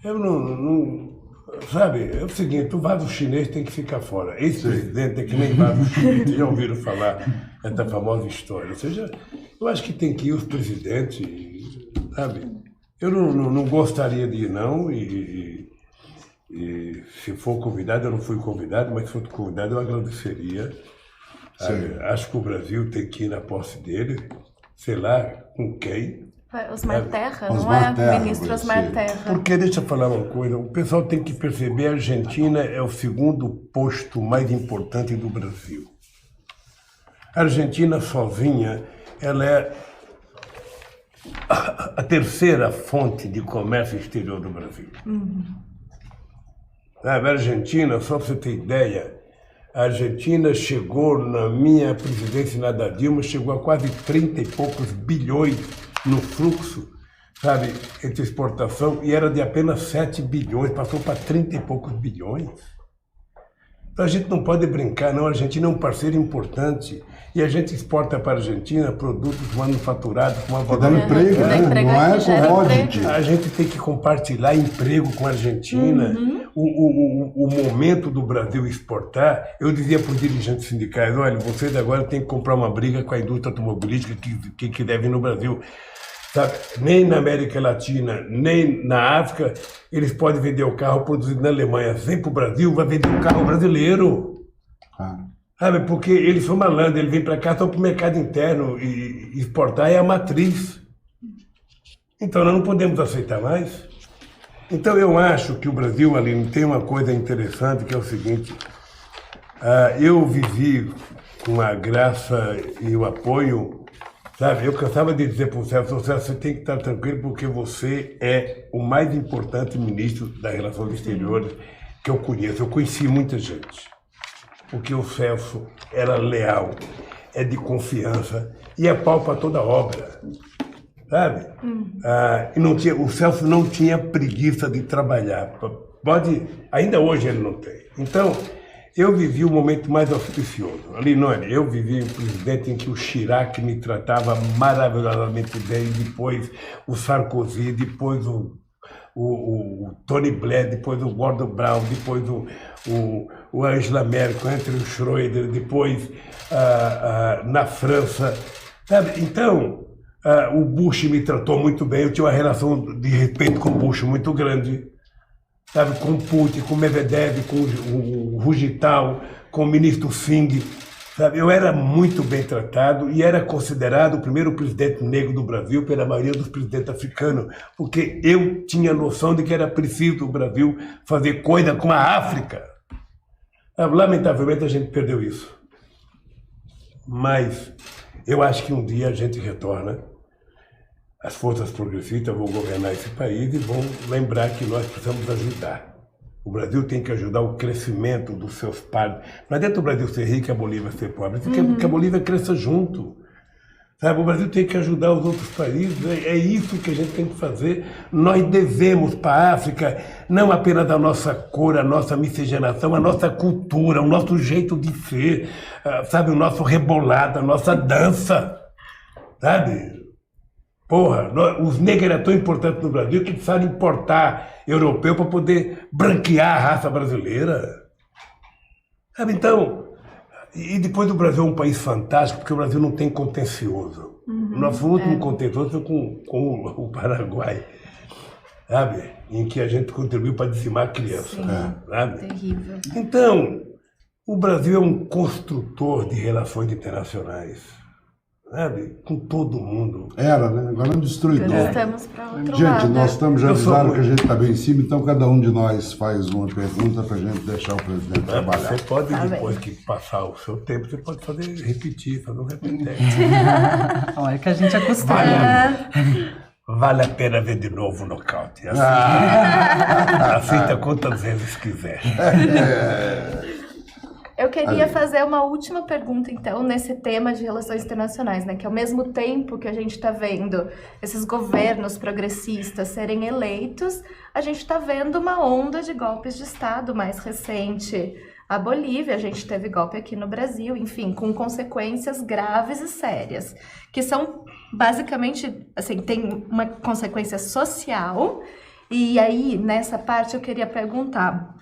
Eu não sabe, é o seguinte, o vaso chinês tem que ficar fora. Esse presidente é que nem vaso chinês. Vocês já ouviram falar essa famosa história? Ou seja, eu acho que tem que ir os presidentes, sabe? Eu não gostaria de ir, não, e se for convidado, eu não fui convidado, mas se for convidado, eu agradeceria. Acho que o Brasil tem que ir na posse dele, sei lá, com quem. Osmar Terra, não Osmar é? Terra, Ministro Osmar Terra. Porque, deixa eu falar uma coisa, o pessoal tem que perceber, a Argentina é o segundo posto mais importante do Brasil. A Argentina sozinha, ela é a terceira fonte de comércio exterior do Brasil. A Argentina, só para você ter ideia, a Argentina chegou, na minha presidência e na da Dilma, chegou a quase 30 e poucos bilhões no fluxo, sabe, entre exportação, e era de apenas 7 bilhões, passou para 30 e poucos bilhões. Então a gente não pode brincar, não, a Argentina é um parceiro importante, e a gente exporta para a Argentina produtos manufaturados com uma valor... Dá emprego, né? Não é commodity. A gente tem que compartilhar emprego com a Argentina. O momento do Brasil exportar, eu dizia para os dirigentes sindicais, olha, vocês agora têm que comprar uma briga com a indústria automobilística que deve no Brasil. Sabe? Nem na América Latina, nem na África, eles podem vender o carro produzido na Alemanha. Vem para o Brasil, vai vender um carro brasileiro. Sabe? Porque eles são malandros, eles vêm para cá só para o mercado interno e exportar é a matriz. Então nós não podemos aceitar mais. Então eu acho que o Brasil, Aline, tem uma coisa interessante que é o seguinte. Eu vivi com a graça e o apoio, sabe? Eu cansava de dizer para o Celso, você tem que estar tranquilo porque você é o mais importante ministro das Relações Exteriores que eu conheço. Eu conheci muita gente. Porque o Celso era leal, é de confiança e é pau para toda obra. Sabe? O Celso não tinha preguiça de trabalhar Ainda hoje ele não tem. Então, eu vivi o momento mais auspicioso. Ali não era. Eu vivi um presidente em que o Chirac me tratava maravilhosamente bem, depois o Sarkozy, depois o Tony Blair, depois o Gordon Brown, depois o Angela Merkel, entre o Schroeder, depois na França. Sabe? Então, o Bush me tratou muito bem, eu tinha uma relação de respeito com o Bush muito grande. Sabe, com o Putin, com o Medvedev, com o Rugital, com o ministro Singh. Sabe, eu era muito bem tratado e era considerado o primeiro presidente negro do Brasil pela maioria dos presidentes africanos, porque eu tinha noção de que era preciso o Brasil fazer coisa com a África. Lamentavelmente a gente perdeu isso. Mas eu acho que um dia a gente retorna. As forças progressistas vão governar esse país e vão lembrar que nós precisamos ajudar. O Brasil tem que ajudar o crescimento dos seus pares. Não adianta o Brasil ser rico e a Bolívia ser pobre. Você quer que a Bolívia cresça junto. Sabe? O Brasil tem que ajudar os outros países. É isso que a gente tem que fazer. Nós devemos para a África não apenas a nossa cor, a nossa miscigenação, a nossa cultura, o nosso jeito de ser, sabe? O nosso rebolado, a nossa dança. Sabe? Porra, os negros eram tão importantes no Brasil que precisaram importar europeu para poder branquear a raça brasileira. Sabe, então, e depois o Brasil é um país fantástico porque o Brasil não tem contencioso. Nosso último contencioso foi com o Paraguai, sabe? Em que a gente contribuiu para dizimar a criança. Sim, sabe? terrível. Então, o Brasil é um construtor de relações internacionais. Sabe? Com todo mundo. Era, né? Agora é um destruidor. Estamos para outro Gente, lado. nós estamos já avisados que a gente está bem em cima, então cada um de nós faz uma pergunta para a gente deixar o presidente trabalhar. Você pode, Tá depois bem. que passar o seu tempo, você pode repetir, fazer um repetente. Olha que a gente acostuma. Vale a pena ver de novo o nocaute. Assista quantas vezes quiser. Eu queria fazer uma última pergunta, então, nesse tema de relações internacionais, né? Que ao mesmo tempo que a gente está vendo esses governos progressistas serem eleitos, a gente está vendo uma onda de golpes de Estado mais recente. A Bolívia, a gente teve golpe aqui no Brasil, enfim, com consequências graves e sérias, que são basicamente, assim, tem uma consequência social. E aí, nessa parte, eu queria perguntar,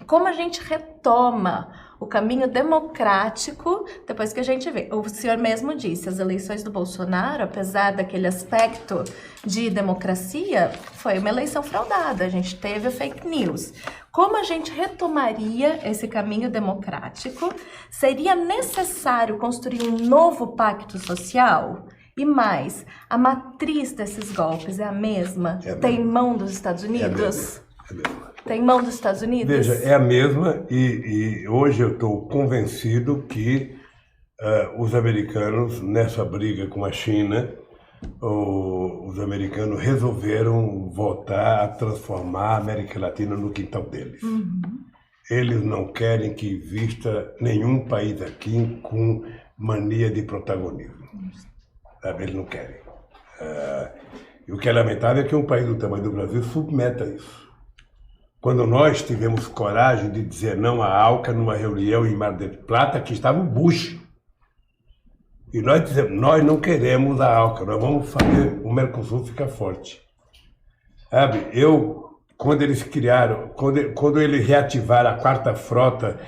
como a gente retoma o caminho democrático, depois que a gente vê. O senhor mesmo disse, as eleições do Bolsonaro, apesar daquele aspecto de democracia, foi uma eleição fraudada, a gente teve fake news. Como a gente retomaria esse caminho democrático? Seria necessário construir um novo pacto social? E mais, a matriz desses golpes é a mesma? Tem mão dos Estados Unidos? É mesmo. Tem mão dos Estados Unidos? Veja, é a mesma e hoje eu estou convencido que os americanos, nessa briga com a China, os americanos resolveram voltar a transformar a América Latina no quintal deles. Eles não querem que exista nenhum país aqui com mania de protagonismo. Sabe? Eles não querem. E o que é lamentável é que um país do tamanho do Brasil submeta isso. Quando nós tivemos coragem de dizer não à ALCA numa reunião em Mar del Plata, que estava o Bush. E nós dizemos, nós não queremos a ALCA, nós vamos fazer o Mercosul ficar forte. Sabe, quando eles criaram, quando eles reativaram a quarta frota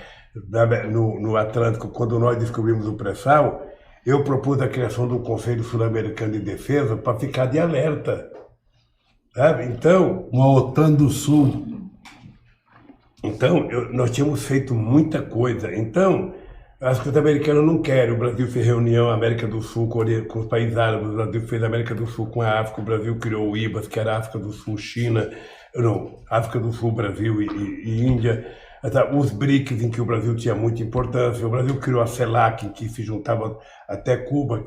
no Atlântico, quando nós descobrimos o pré-sal, eu propus a criação do Conselho Sul-Americano de Defesa para ficar de alerta. Sabe, então... Uma OTAN do Sul. Então, nós tínhamos feito muita coisa. Então, acho que os americanos não querem. O Brasil fez reunião América do Sul com os países árabes, o Brasil fez América do Sul com a África, o Brasil criou o IBAS, que era África do Sul, China, não, África do Sul, Brasil e Índia. Os BRICS, em que o Brasil tinha muita importância. O Brasil criou a CELAC, em que se juntava até Cuba.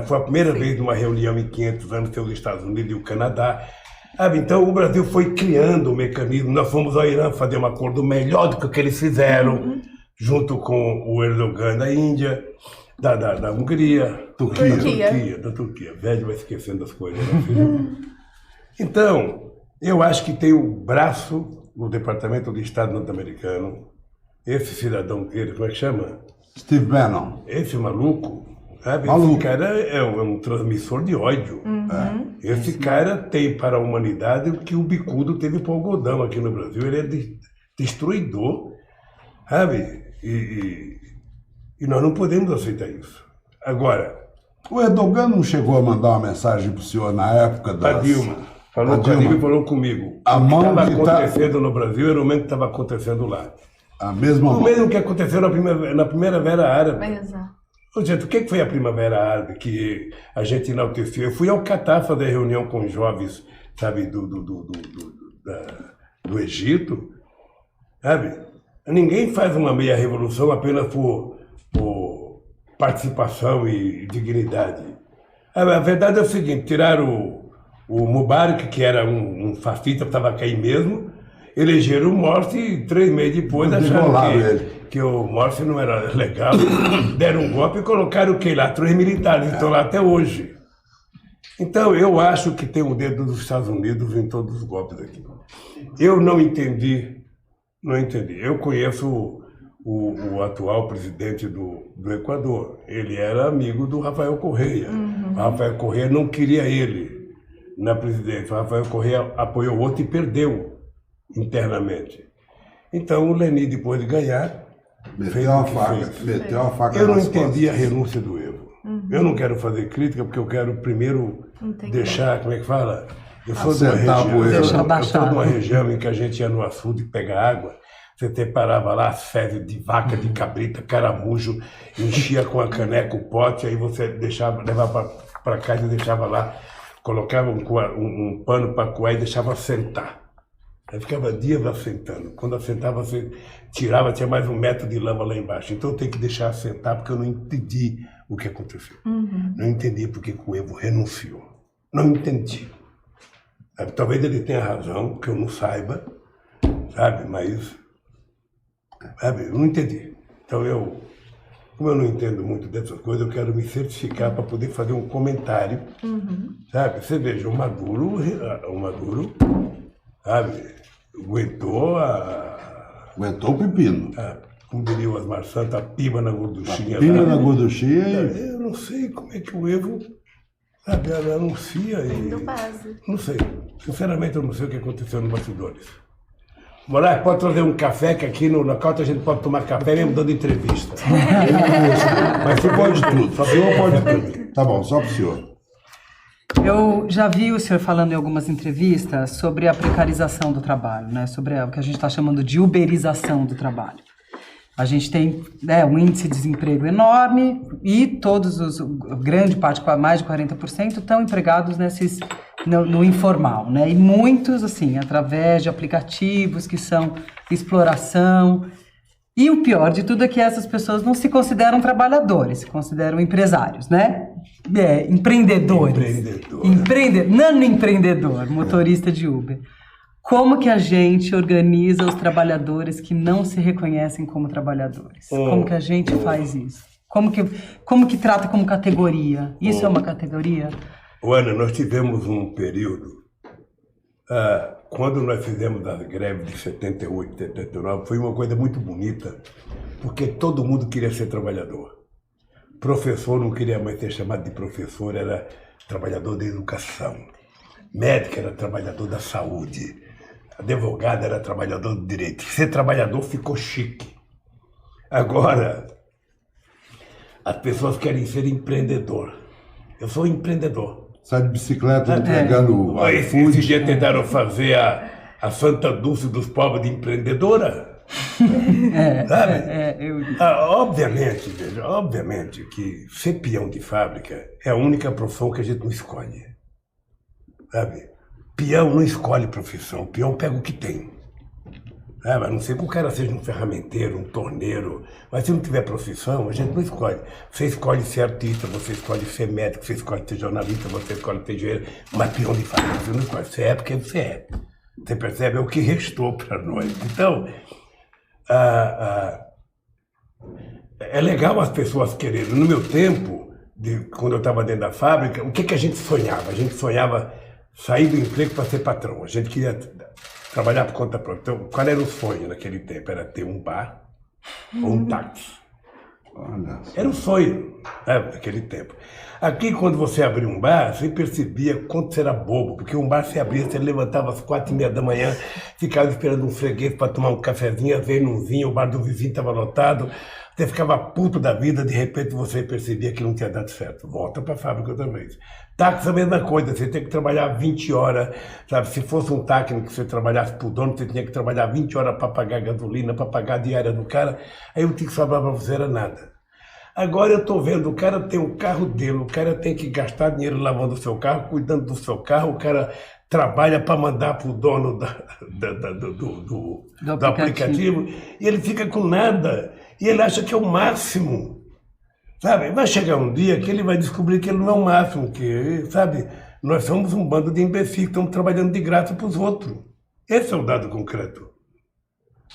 Foi a primeira vez numa reunião em 500 anos ter os Estados Unidos e o Canadá. Então, o Brasil foi criando um mecanismo. Nós fomos ao Irã fazer um acordo melhor do que o que eles fizeram, junto com o Erdogan da Índia, da Hungria, da Turquia. Velho vai esquecendo das coisas. Né? Então, eu acho que tem o braço no Departamento de Estado norte-americano. Esse cidadão dele, como é que chama? Steve Bannon. Esse maluco, sabe? Maluco. Esse cara é um transmissor de ódio. Esse cara tem para a humanidade o que o bicudo teve para o algodão aqui no Brasil. Ele é destruidor, sabe? E nós não podemos aceitar isso. Agora, O Erdogan não chegou a mandar uma mensagem para o senhor na época a Dilma falou A com a Dilma. Dilma e falou comigo. A O que mão estava que tá- acontecendo no Brasil era o mesmo que estava acontecendo lá. A mesma O mão. mesmo que aconteceu na Primavera Árabe. Exato. Ô, gente, o que foi a Primavera Árabe que a gente enalteceu? Eu fui ao Catar fazer reunião com jovens, sabe, do Egito, sabe? Ninguém faz uma meia revolução apenas por participação e dignidade. A verdade é o seguinte, tiraram o Mubarak, que era um fascista, estava a cair mesmo, elegeram o Morsi e 3 meses depois Degolaram acharam ele. que o Morsi não era legal, deram um golpe e colocaram o que lá? 3 militares, estão lá até hoje. Então, eu acho que tem um dedo dos Estados Unidos em todos os golpes aqui. Eu não entendi. Eu conheço o atual presidente do Equador. Ele era amigo do Rafael Correa. O Rafael Correa não queria ele na presidência. O Rafael Correa apoiou outro e perdeu internamente. Então, o Leni, depois de ganhar, fez Meteu a o que faca. fez. Meteu a faca Eu não nas entendi a costas. renúncia do Evo. Eu não quero fazer crítica, porque eu quero primeiro Entendi. deixar, como é que fala? Eu sou de uma Assentar o região, poeira. Deixar eu baixar. sou de uma região em que a gente ia no açude pegar água, você separava lá as fezes de vaca, de cabrita, caramujo, enchia com a caneca o pote, aí você levava para casa e deixava lá, colocava um pano para coar e deixava assentar. Aí ficava dias assentando. Quando assentava, você tirava, tinha mais 1 metro de lama lá embaixo. Então eu tenho que deixar assentar, porque eu não entendi o que aconteceu. Não entendi porque o Evo renunciou. Não entendi. Sabe, talvez ele tenha razão, que eu não saiba, sabe? Mas, sabe, eu não entendi. Então como eu não entendo muito dessas coisas, eu quero me certificar para poder fazer um comentário, sabe? Você veja, o Maduro, sabe, aguentou Aguentou o pepino. como diria o Osmar Santos, a piba na gorduchinha. Pina lá. na gorduchinha e... Eu não sei como é que o Evo, sabe, ela anuncia Do e... base. Não sei. Sinceramente, eu não sei o que aconteceu nos bastidores. Moraes, pode trazer um café, que aqui no local a gente pode tomar café mesmo dando entrevista. Mas você pode tudo. O senhor pode tudo. Tá bom, só pro senhor. Eu já vi o senhor falando em algumas entrevistas sobre a precarização do trabalho, né? Sobre o que a gente está chamando de uberização do trabalho. A gente tem um índice de desemprego enorme e grande parte, mais de 40%, estão empregados no informal, né? E muitos, assim, através de aplicativos que são exploração. E o pior de tudo é que essas pessoas não se consideram trabalhadores, se consideram empresários, né? Empreendedores. Nano-empreendedor, motorista de Uber. Como que a gente organiza os trabalhadores que não se reconhecem como trabalhadores? Como que a gente faz isso? Como que trata como categoria? Isso é uma categoria? Ana, nós tivemos um período, quando nós fizemos as greves de 78, 79, foi uma coisa muito bonita, porque todo mundo queria ser trabalhador. Professor não queria mais ser chamado de professor, era trabalhador da educação. Médico era trabalhador da saúde. Advogado era trabalhador do direito. Ser trabalhador ficou chique. Agora, as pessoas querem ser empreendedor. Eu sou empreendedor. Sai de bicicleta entregando Esse iFood. dia tentaram fazer a Santa Dulce dos pobres de empreendedora. Sabe? Obviamente, veja, obviamente que ser peão de fábrica é a única profissão que a gente não escolhe. Sabe? Peão não escolhe profissão, peão pega o que tem. A não ser que o cara seja um ferramenteiro, um torneiro, mas se não tiver profissão, a gente não escolhe. Você escolhe ser artista, você escolhe ser médico, você escolhe ser jornalista, você escolhe ser engenheiro, mas peão de fábrica você não escolhe. Você é porque você é. Você percebe? É o que restou para nós. Então, é legal as pessoas quererem. No meu tempo, quando eu estava dentro da fábrica, o que a gente sonhava? A gente sonhava sair do emprego para ser patrão. A gente queria trabalhar por conta própria. Então, qual era o sonho naquele tempo? Era ter um bar ou um táxi. Olha. Era um sonho, né, naquele tempo. Aqui, quando você abria um bar, você percebia quanto você era bobo, porque um bar você abria, você levantava às 4h30 da manhã, ficava esperando um freguês para tomar um cafezinho, às vezes não vinha, o bar do vizinho estava lotado, você ficava puto da vida, de repente você percebia que não tinha dado certo. Volta para a fábrica outra vez. Táxi é a mesma coisa, você tem que trabalhar 20 horas, sabe? Se fosse um táxi que você trabalhasse por dono, você tinha que trabalhar 20 horas para pagar gasolina, para pagar a diária do cara, aí o que sobrava para você era nada. Agora eu estou vendo, o cara tem o carro dele, o cara tem que gastar dinheiro lavando o seu carro, cuidando do seu carro, o cara trabalha para mandar para o dono do aplicativo e ele fica com nada e ele acha que é o máximo, sabe? Vai chegar um dia que ele vai descobrir que ele não é o máximo, que, sabe? Nós somos um bando de imbecis que estamos trabalhando de graça para os outros. Esse é o dado concreto.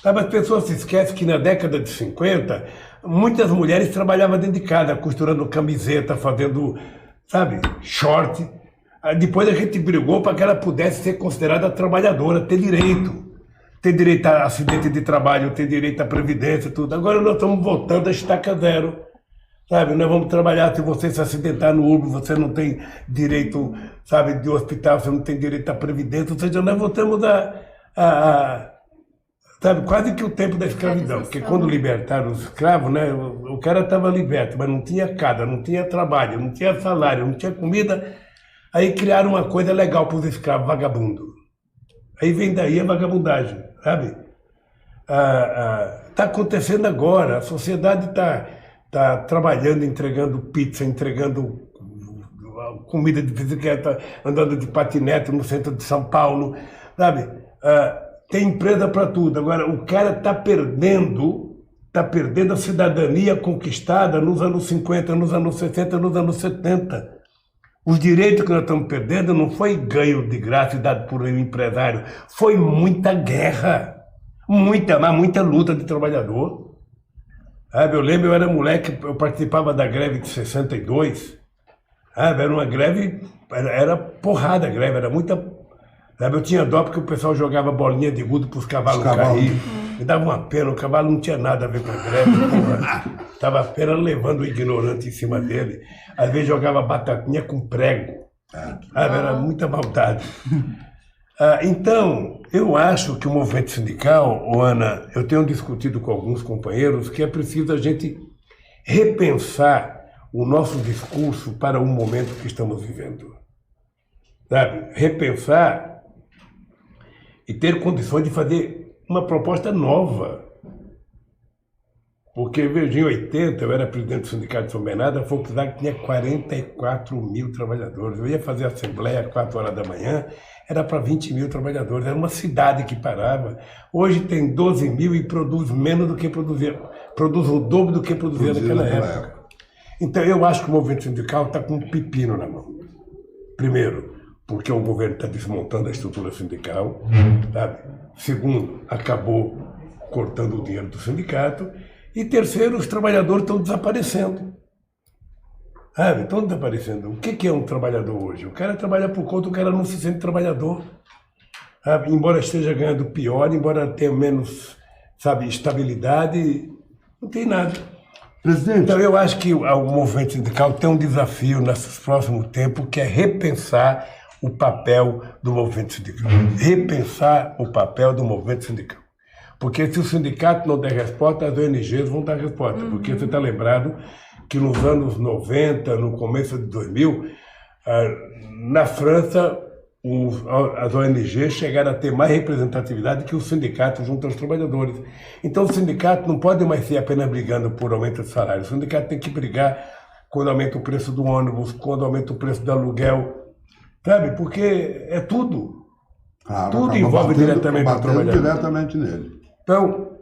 Sabe, as pessoas se esquecem que na década de 50, muitas mulheres trabalhavam dentro de casa, costurando camiseta, fazendo, sabe, short. Depois a gente brigou para que ela pudesse ser considerada trabalhadora, ter direito a acidente de trabalho, ter direito à previdência, tudo. Agora nós estamos voltando a estaca zero. Sabe, nós vamos trabalhar, se você se acidentar no Uber, você não tem direito, sabe, de hospital, você não tem direito à previdência, ou seja, nós voltamos sabe, quase que o tempo da escravidão, porque quando libertaram os escravos, né, o cara estava liberto, mas não tinha casa, não tinha trabalho, não tinha salário, não tinha comida, aí criaram uma coisa legal para os escravos, vagabundo. Aí vem daí a vagabundagem, sabe? Está acontecendo agora, a sociedade está trabalhando, entregando pizza, entregando comida de bicicleta, andando de patinete no centro de São Paulo, sabe? Tem empresa para tudo. Agora, o cara está perdendo a cidadania conquistada nos anos 50, nos anos 60, nos anos 70. Os direitos que nós estamos perdendo não foi ganho de graça e dado por um empresário, foi muita guerra, muita luta de trabalhador. Eu lembro, eu era moleque, eu participava da greve de 62, era uma greve, era porrada a greve, era muita... Eu tinha dó porque o pessoal jogava bolinha de gude para os cavalos cair. Me dava uma pena, o cavalo não tinha nada a ver com a greve. Estava apenas levando o ignorante em cima dele. Às vezes jogava batatinha com prego. Era muita maldade. Então, eu acho que o movimento sindical, Ana, eu tenho discutido com alguns companheiros que é preciso a gente repensar o nosso discurso para o momento que estamos vivendo. Sabe? Repensar e ter condições de fazer uma proposta nova. Porque, veja, em 80, eu era presidente do Sindicato de São Bernardo, a Volkswagen tinha 44 mil trabalhadores. Eu ia fazer assembleia às 4 horas da manhã, era para 20 mil trabalhadores, era uma cidade que parava. Hoje tem 12 mil e produz menos do que produzia, produz o dobro do que produzia naquela época. Então, eu acho que o movimento sindical está com um pepino na mão. Primeiro, porque o governo está desmontando a estrutura sindical, sabe? Segundo, acabou cortando o dinheiro do sindicato. E terceiro, os trabalhadores estão desaparecendo. Sabe? Estão desaparecendo. O que é um trabalhador hoje? O cara trabalha por conta, o cara não se sente trabalhador. Sabe? Embora esteja ganhando pior, embora tenha menos, sabe, estabilidade, não tem nada. Presidente. Então eu acho que o movimento sindical tem um desafio nesses próximos tempos, que é repensar o papel do movimento sindical. Repensar o papel do movimento sindical. Porque se o sindicato não der resposta, as ONGs vão dar resposta. Porque você está lembrado que nos anos 90, no começo de 2000, na França, as ONGs chegaram a ter mais representatividade que o sindicato junto aos trabalhadores. Então o sindicato não pode mais ser apenas brigando por aumento de salário. O sindicato tem que brigar quando aumenta o preço do ônibus, quando aumenta o preço do aluguel, sabe? Porque é tudo. Claro, tudo envolve diretamente o trabalhador. Diretamente nele. Então,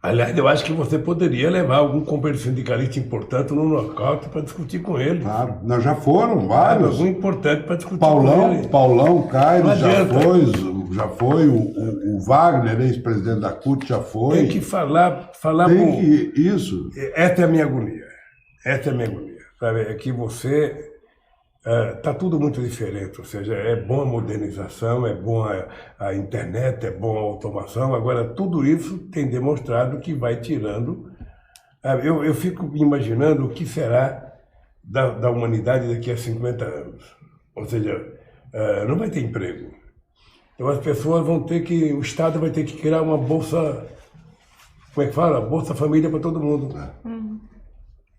aliás, eu acho que você poderia levar algum companheiro sindicalista importante no nocaute para discutir com ele. Claro, nós já foram vários. Algum importante para discutir com ele. Paulão Caires já foi, o Wagner, ex-presidente da CUT, já foi. Tem que falar isso. Essa é a minha agonia. Essa é a minha agonia. Sabe? É que você Está tudo muito diferente, ou seja, é bom a modernização, é bom a internet, é bom a automação, agora tudo isso tem demonstrado que vai tirando. Eu fico imaginando o que será da humanidade daqui a 50 anos, ou seja, não vai ter emprego. Então as pessoas vão ter que, o Estado vai ter que criar uma bolsa, como é que fala? Bolsa família para todo mundo.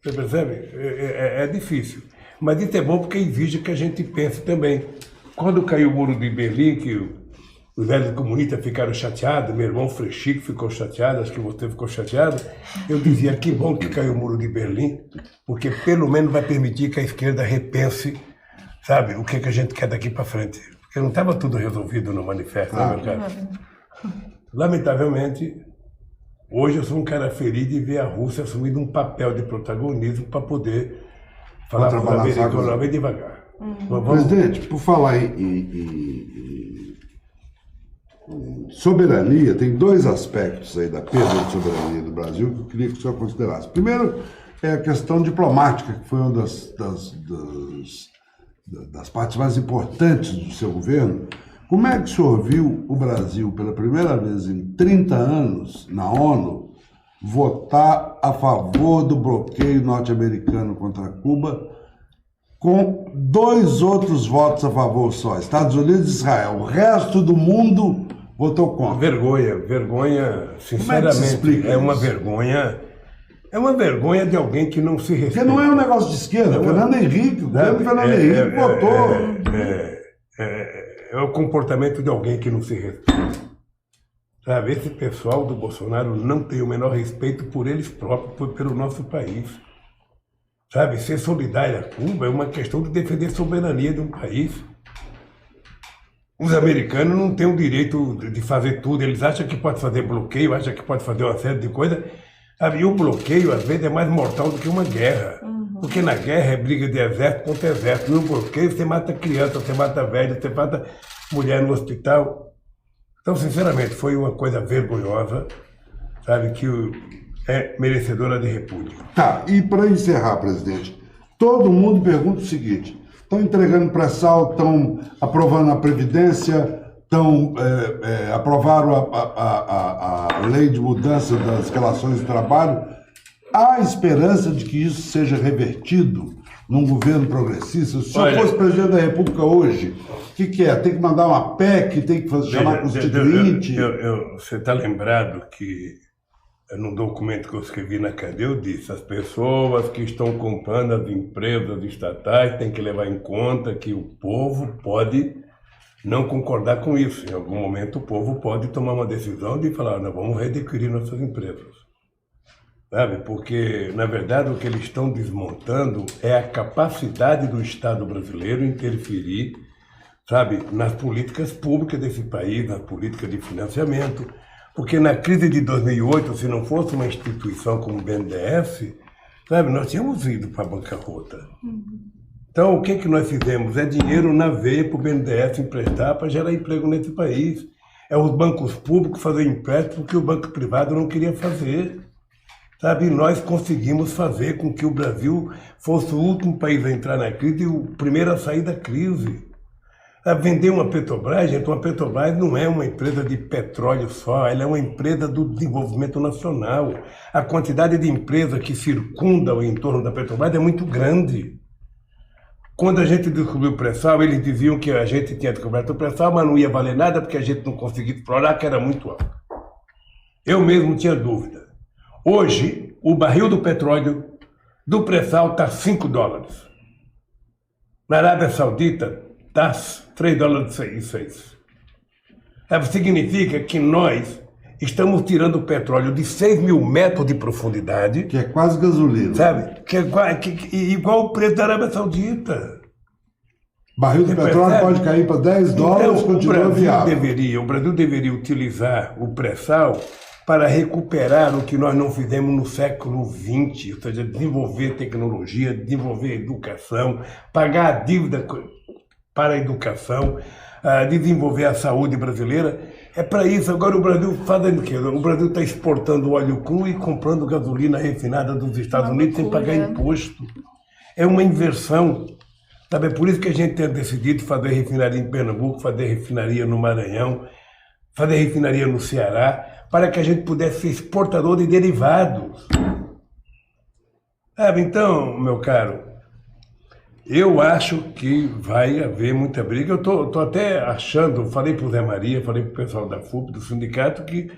Você percebe? É difícil. Mas isso é bom porque exige que a gente pense também. Quando caiu o muro de Berlim, que os velhos comunistas ficaram chateados, meu irmão Frechico ficou chateado, acho que você ficou chateado, eu dizia que bom que caiu o muro de Berlim, porque pelo menos vai permitir que a esquerda repense, sabe, o que a gente quer daqui para frente. Porque não estava tudo resolvido no manifesto, né, meu caro? Lamentavelmente, hoje eu sou um cara feliz de ver a Rússia assumindo um papel de protagonismo para poder falar para os americanos bem devagar. Presidente, por falar em soberania, tem dois aspectos aí da perda de soberania do Brasil que eu queria que o senhor considerasse. Primeiro é a questão diplomática, que foi uma das partes mais importantes do seu governo. Como é que o senhor viu o Brasil, pela primeira vez em 30 anos, na ONU, votar a favor do bloqueio norte-americano contra Cuba, com 2 outros votos a favor só, Estados Unidos e Israel. O resto do mundo votou contra. Vergonha, sinceramente, é uma vergonha. É uma vergonha de alguém que não se respeita. Porque não é um negócio de esquerda. Fernando Henrique, o governo Fernando Henrique votou. É o comportamento de alguém que não se respeita. Sabe, esse pessoal do Bolsonaro não tem o menor respeito por eles próprios, pelo nosso país. Sabe, ser solidário a Cuba é uma questão de defender a soberania de um país. Os americanos não têm o direito de fazer tudo, eles acham que pode fazer bloqueio, acham que pode fazer uma série de coisas. Sabe, e o bloqueio, às vezes, é mais mortal do que uma guerra. Porque na guerra é briga de exército contra exército. No bloqueio você mata criança, você mata velho, você mata mulher no hospital. Então, sinceramente, foi uma coisa vergonhosa, sabe, que é merecedora de repúdio. Tá, e para encerrar, presidente, todo mundo pergunta o seguinte: estão entregando pré-sal, estão aprovando a Previdência, aprovaram a lei de mudança das relações de trabalho. Há esperança de que isso seja revertido num governo progressista? Se o senhor fosse presidente da República hoje, o que é? Tem que mandar uma PEC, tem que chamar constituinte? Você está lembrado que num documento que eu escrevi na cadeia, eu disse: as pessoas que estão comprando as empresas estatais têm que levar em conta que o povo pode não concordar com isso. Em algum momento o povo pode tomar uma decisão de falar: nós vamos readquirir nossas empresas. Sabe? Porque, na verdade, o que eles estão desmontando é a capacidade do Estado brasileiro interferir, sabe, nas políticas públicas desse país, na política de financiamento. Porque na crise de 2008, se não fosse uma instituição como o BNDES, sabe, nós tínhamos ido para a bancarrota. Então, o que nós fizemos? É dinheiro na veia para o BNDES emprestar para gerar emprego nesse país. É os bancos públicos fazer empréstimo que o banco privado não queria fazer. Sabe, nós conseguimos fazer com que o Brasil fosse o último país a entrar na crise e o primeiro a sair da crise. A vender uma Petrobras, gente, uma Petrobras não é uma empresa de petróleo só, ela é uma empresa do desenvolvimento nacional. A quantidade de empresas que circundam em torno da Petrobras é muito grande. Quando a gente descobriu o pré-sal, eles diziam que a gente tinha descoberto o pré-sal, mas não ia valer nada porque a gente não conseguia explorar, que era muito alto. Eu mesmo tinha dúvida. Hoje, o barril do petróleo do pré-sal está $5. Na Arábia Saudita, está $3,06. Significa que nós estamos tirando o petróleo de 6.000 metros de profundidade. Que é quase gasolina. Sabe? Igual o preço da Arábia Saudita. Barril de petróleo pode cair para $10 e continua viável. O Brasil deveria utilizar o pré-sal para recuperar o que nós não fizemos no século XX, ou seja, desenvolver tecnologia, desenvolver educação, pagar a dívida para a educação, desenvolver a saúde brasileira. É para isso. Agora o Brasil fazendo o quê? O Brasil está exportando óleo cru e comprando gasolina refinada dos Estados Unidos sem pagar imposto. É uma inversão. Sabe, é por isso que a gente tem decidido fazer refinaria em Pernambuco, fazer refinaria no Maranhão, fazer refinaria no Ceará, para que a gente pudesse ser exportador de derivados. Sabe, então, meu caro, eu acho que vai haver muita briga. Eu tô até achando, falei para o Zé Maria, falei para o pessoal da FUP, do sindicato, que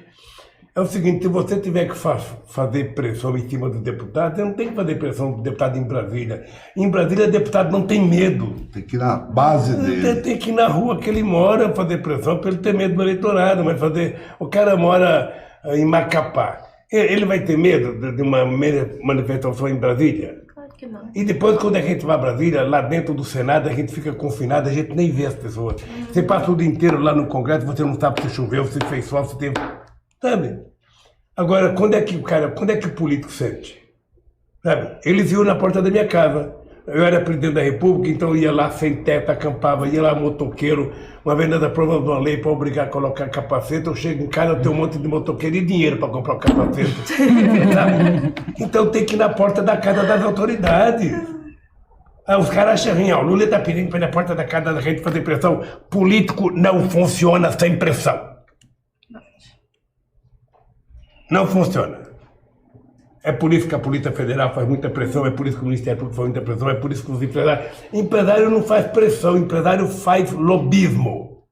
é o seguinte: se você tiver que fazer pressão em cima do deputado, você não tem que fazer pressão do deputado em Brasília. Em Brasília, o deputado não tem medo. Tem que ir na base dele. Tem que ir na rua que ele mora, fazer pressão para ele ter medo do eleitorado. Mas o cara mora em Macapá. Ele vai ter medo de uma manifestação em Brasília? Claro que não. E depois, quando a gente vai a Brasília, lá dentro do Senado, a gente fica confinado, a gente nem vê as pessoas. Você passa o dia inteiro lá no Congresso, você não sabe se choveu, se fez sol, se teve... Sabe? Agora, quando é que o político sente? Sabe? Eles iam na porta da minha casa. Eu era presidente da República, então eu ia lá sem teto, acampava, ia lá motoqueiro. Uma vez nós aprovamos uma lei para obrigar a colocar capacete. Eu chego em casa, eu tenho um monte de motoqueiro e dinheiro para comprar o capacete. Sabe? Então tem que ir na porta da casa das autoridades. Os caras acham ruim, o Lula está pedindo para ir na porta da casa da gente fazer pressão. Político não funciona sem pressão. Não funciona. É por isso que a Polícia Federal faz muita pressão, é por isso que o Ministério Público faz muita pressão, é por isso que os empresários... Empresário não faz pressão, empresário faz lobismo.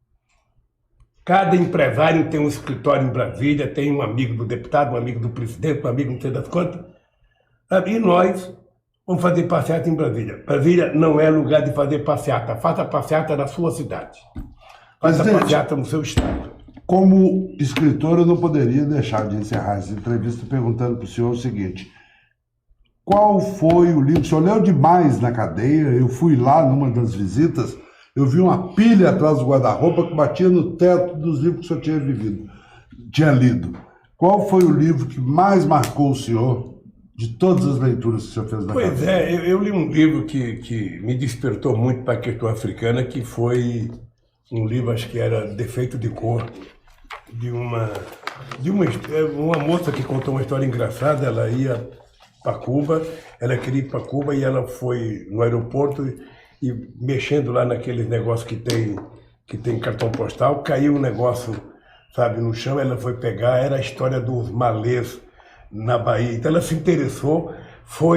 Cada empresário tem um escritório em Brasília, tem um amigo do deputado, um amigo do presidente, um amigo não sei das quantas. E nós vamos fazer passeata em Brasília. Brasília não é lugar de fazer passeata. Faça passeata na sua cidade. Faça passeata no seu estado. Como escritor, eu não poderia deixar de encerrar essa entrevista perguntando para o senhor o seguinte: qual foi o livro? O senhor leu demais na cadeia. Eu fui lá numa das visitas, eu vi uma pilha atrás do guarda-roupa que batia no teto dos livros que o senhor tinha lido. Qual foi o livro que mais marcou o senhor de todas as leituras que o senhor fez na cadeia? Pois é, eu li um livro que me despertou muito para a questão africana, que foi um livro, acho que era Defeito de Cor, de uma moça que contou uma história engraçada. Ela ia para Cuba, ela queria ir para Cuba e ela foi no aeroporto e mexendo lá naqueles negócios que tem cartão postal, caiu um negócio, sabe, no chão. Ela foi pegar, era a história dos malês na Bahia. Então ela se interessou,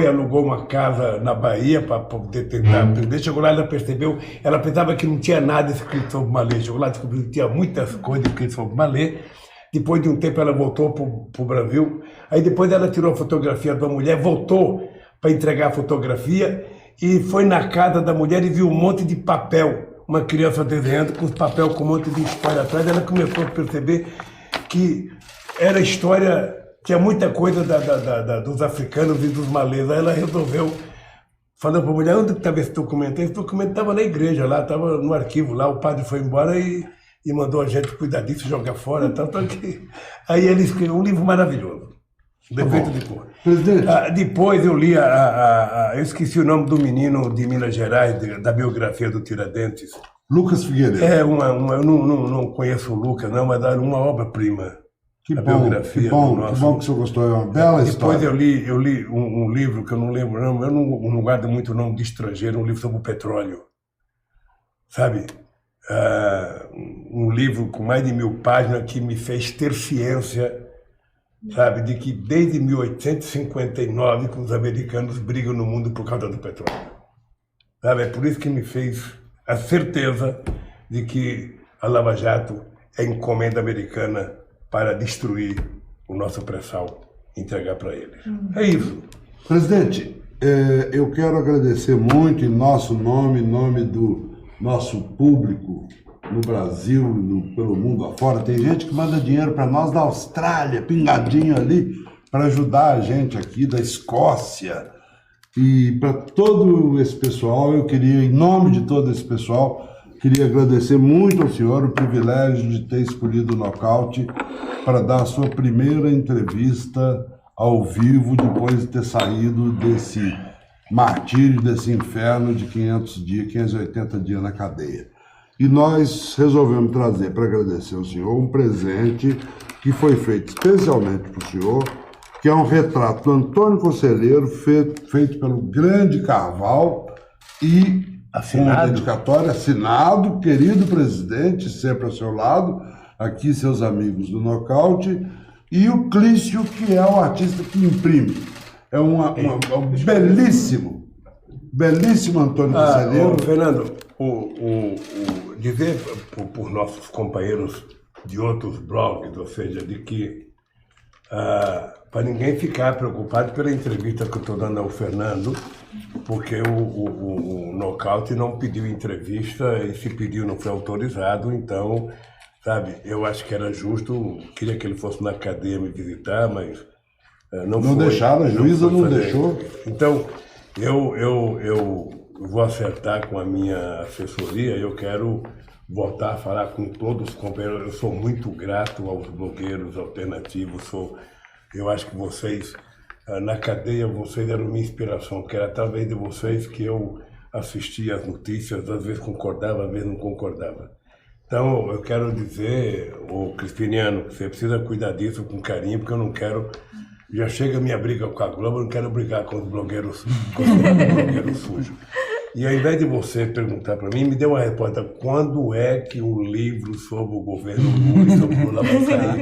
alugou uma casa na Bahia para poder tentar aprender. Chegou lá, ela percebeu, ela pensava que não tinha nada escrito sobre malê. Chegou lá, descobriu que tinha muitas coisas escritas sobre malê. Depois de um tempo ela voltou para o Brasil. Aí depois ela tirou a fotografia da mulher, voltou para entregar a fotografia e foi na casa da mulher e viu um monte de papel. Uma criança desenhando com os papéis com um monte de história atrás. Ela começou a perceber que era história... Tinha muita coisa dos africanos e dos malês. Aí ela resolveu, falando para a mulher: onde estava esse documento? Esse documento estava na igreja lá, estava no arquivo lá. O padre foi embora e mandou a gente cuidar disso, jogar fora. Tanto que... Aí ele escreveu um livro maravilhoso, Defeito de Cor. Presidente. Depois eu li, eu esqueci o nome do menino de Minas Gerais, da biografia do Tiradentes. Lucas Figueiredo. Eu não conheço o Lucas, não, mas era uma obra-prima. Que a bom, biografia que bom, do nosso... que bom que o senhor gostou, é uma bela história. Depois eu li um livro que eu não lembro, eu não guardo muito o nome de estrangeiro, um livro sobre o petróleo, sabe? Um livro com mais de 1000 páginas que me fez ter ciência, sabe, de que desde 1859 que os americanos brigam no mundo por causa do petróleo. Sabe? É por isso que me fez a certeza de que a Lava Jato é encomenda americana para destruir o nosso pré-sal e entregar para eles. É isso. Presidente, eu quero agradecer muito em nosso nome, em nome do nosso público no Brasil, pelo mundo afora. Tem gente que manda dinheiro para nós da Austrália, pingadinho ali, para ajudar a gente aqui, da Escócia. E para todo esse pessoal, eu queria, em nome de todo esse pessoal, queria agradecer muito ao senhor o privilégio de ter escolhido o Nocaute para dar a sua primeira entrevista ao vivo, depois de ter saído desse martírio, desse inferno de 580 dias na cadeia. E nós resolvemos trazer, para agradecer ao senhor, um presente que foi feito especialmente para o senhor, que é um retrato do Antônio Conselheiro, feito pelo grande Carval, e Assinado? dedicatória, assinado, querido presidente, sempre ao seu lado, aqui seus amigos do Nocaute, e o Clício, que é o artista que imprime. É um belíssimo Antônio Conselheiro. Fernando, dizer por nossos companheiros de outros blogs, ou seja, de que para ninguém ficar preocupado pela entrevista que eu estou dando ao Fernando, porque o Nocaute não pediu entrevista e se pediu não foi autorizado, então, sabe, eu acho que era justo, queria que ele fosse na cadeia me visitar, mas não foi. Deixaram, a juíza não deixou. Então, eu vou acertar com a minha assessoria, eu quero voltar a falar com todos os companheiros. Eu sou muito grato aos blogueiros alternativos, eu acho que vocês, na cadeia, vocês eram minha inspiração, que era através de vocês que eu assistia às notícias, às vezes concordava, às vezes não concordava. Então, eu quero dizer, Crispiniano, você precisa cuidar disso com carinho, porque eu não quero... Já chega a minha briga com a Globo, eu não quero brigar com os blogueiros, sujos. E ao invés de você perguntar para mim, me dê uma resposta. Quando é que o livro sobre o governo Lula e sobre o Lula vai sair?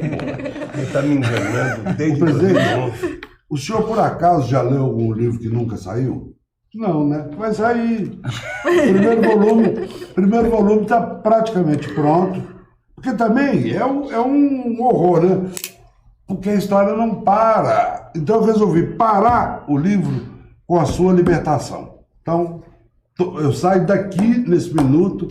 Ele está me enganando desde 2011. O senhor, por acaso, já leu algum livro que nunca saiu? Não, né? Vai sair. O primeiro volume está praticamente pronto. Porque também é um horror, né? Porque a história não para. Então eu resolvi parar o livro com a sua libertação. Então, eu saio daqui nesse minuto,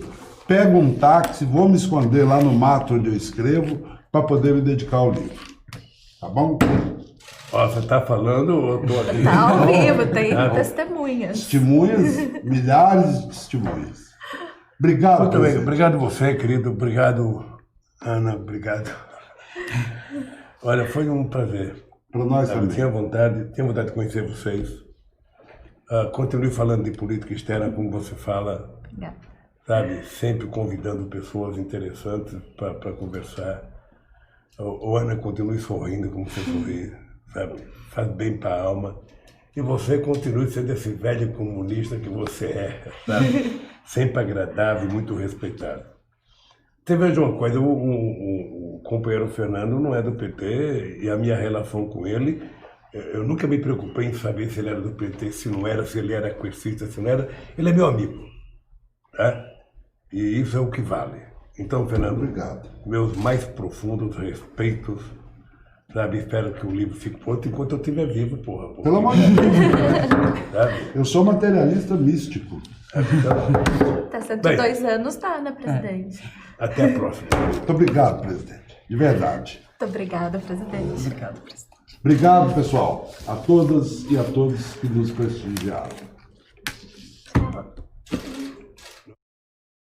pego um táxi, vou me esconder lá no mato onde eu escrevo para poder me dedicar ao livro. Tá bom? Você está falando ou eu estou aqui? Está ao vivo, tem testemunhas. Testemunhas, milhares de testemunhas. Obrigado. Muito bem, obrigado você, querido. Obrigado, Ana. Obrigado. Olha, foi um prazer. Para nós também. Tinha vontade de conhecer vocês. Continue falando de política externa como você fala, sabe? Sempre convidando pessoas interessantes para conversar. Ana, continue sorrindo como você sorri, sabe? Faz bem para a alma. E você continue sendo esse velho comunista que você é, sabe? Sempre agradável e muito respeitado. Você veja uma coisa, o companheiro Fernando não é do PT e a minha relação com ele, eu nunca me preocupei em saber se ele era do PT, se não era, se ele era coercista, se não era. Ele é meu amigo, tá? E isso é o que vale. Então, Fernando, obrigado. Meus mais profundos respeitos, sabe? Espero que o livro fique pronto enquanto eu estiver vivo, porra. Pelo amor de Deus. Eu sou materialista místico. Está 102 anos, tá, né, presidente? Até a próxima. Muito obrigado, presidente. De verdade. Muito obrigada, presidente. Obrigado, presidente. Obrigado, pessoal. A todas e a todos que nos prestigiaram.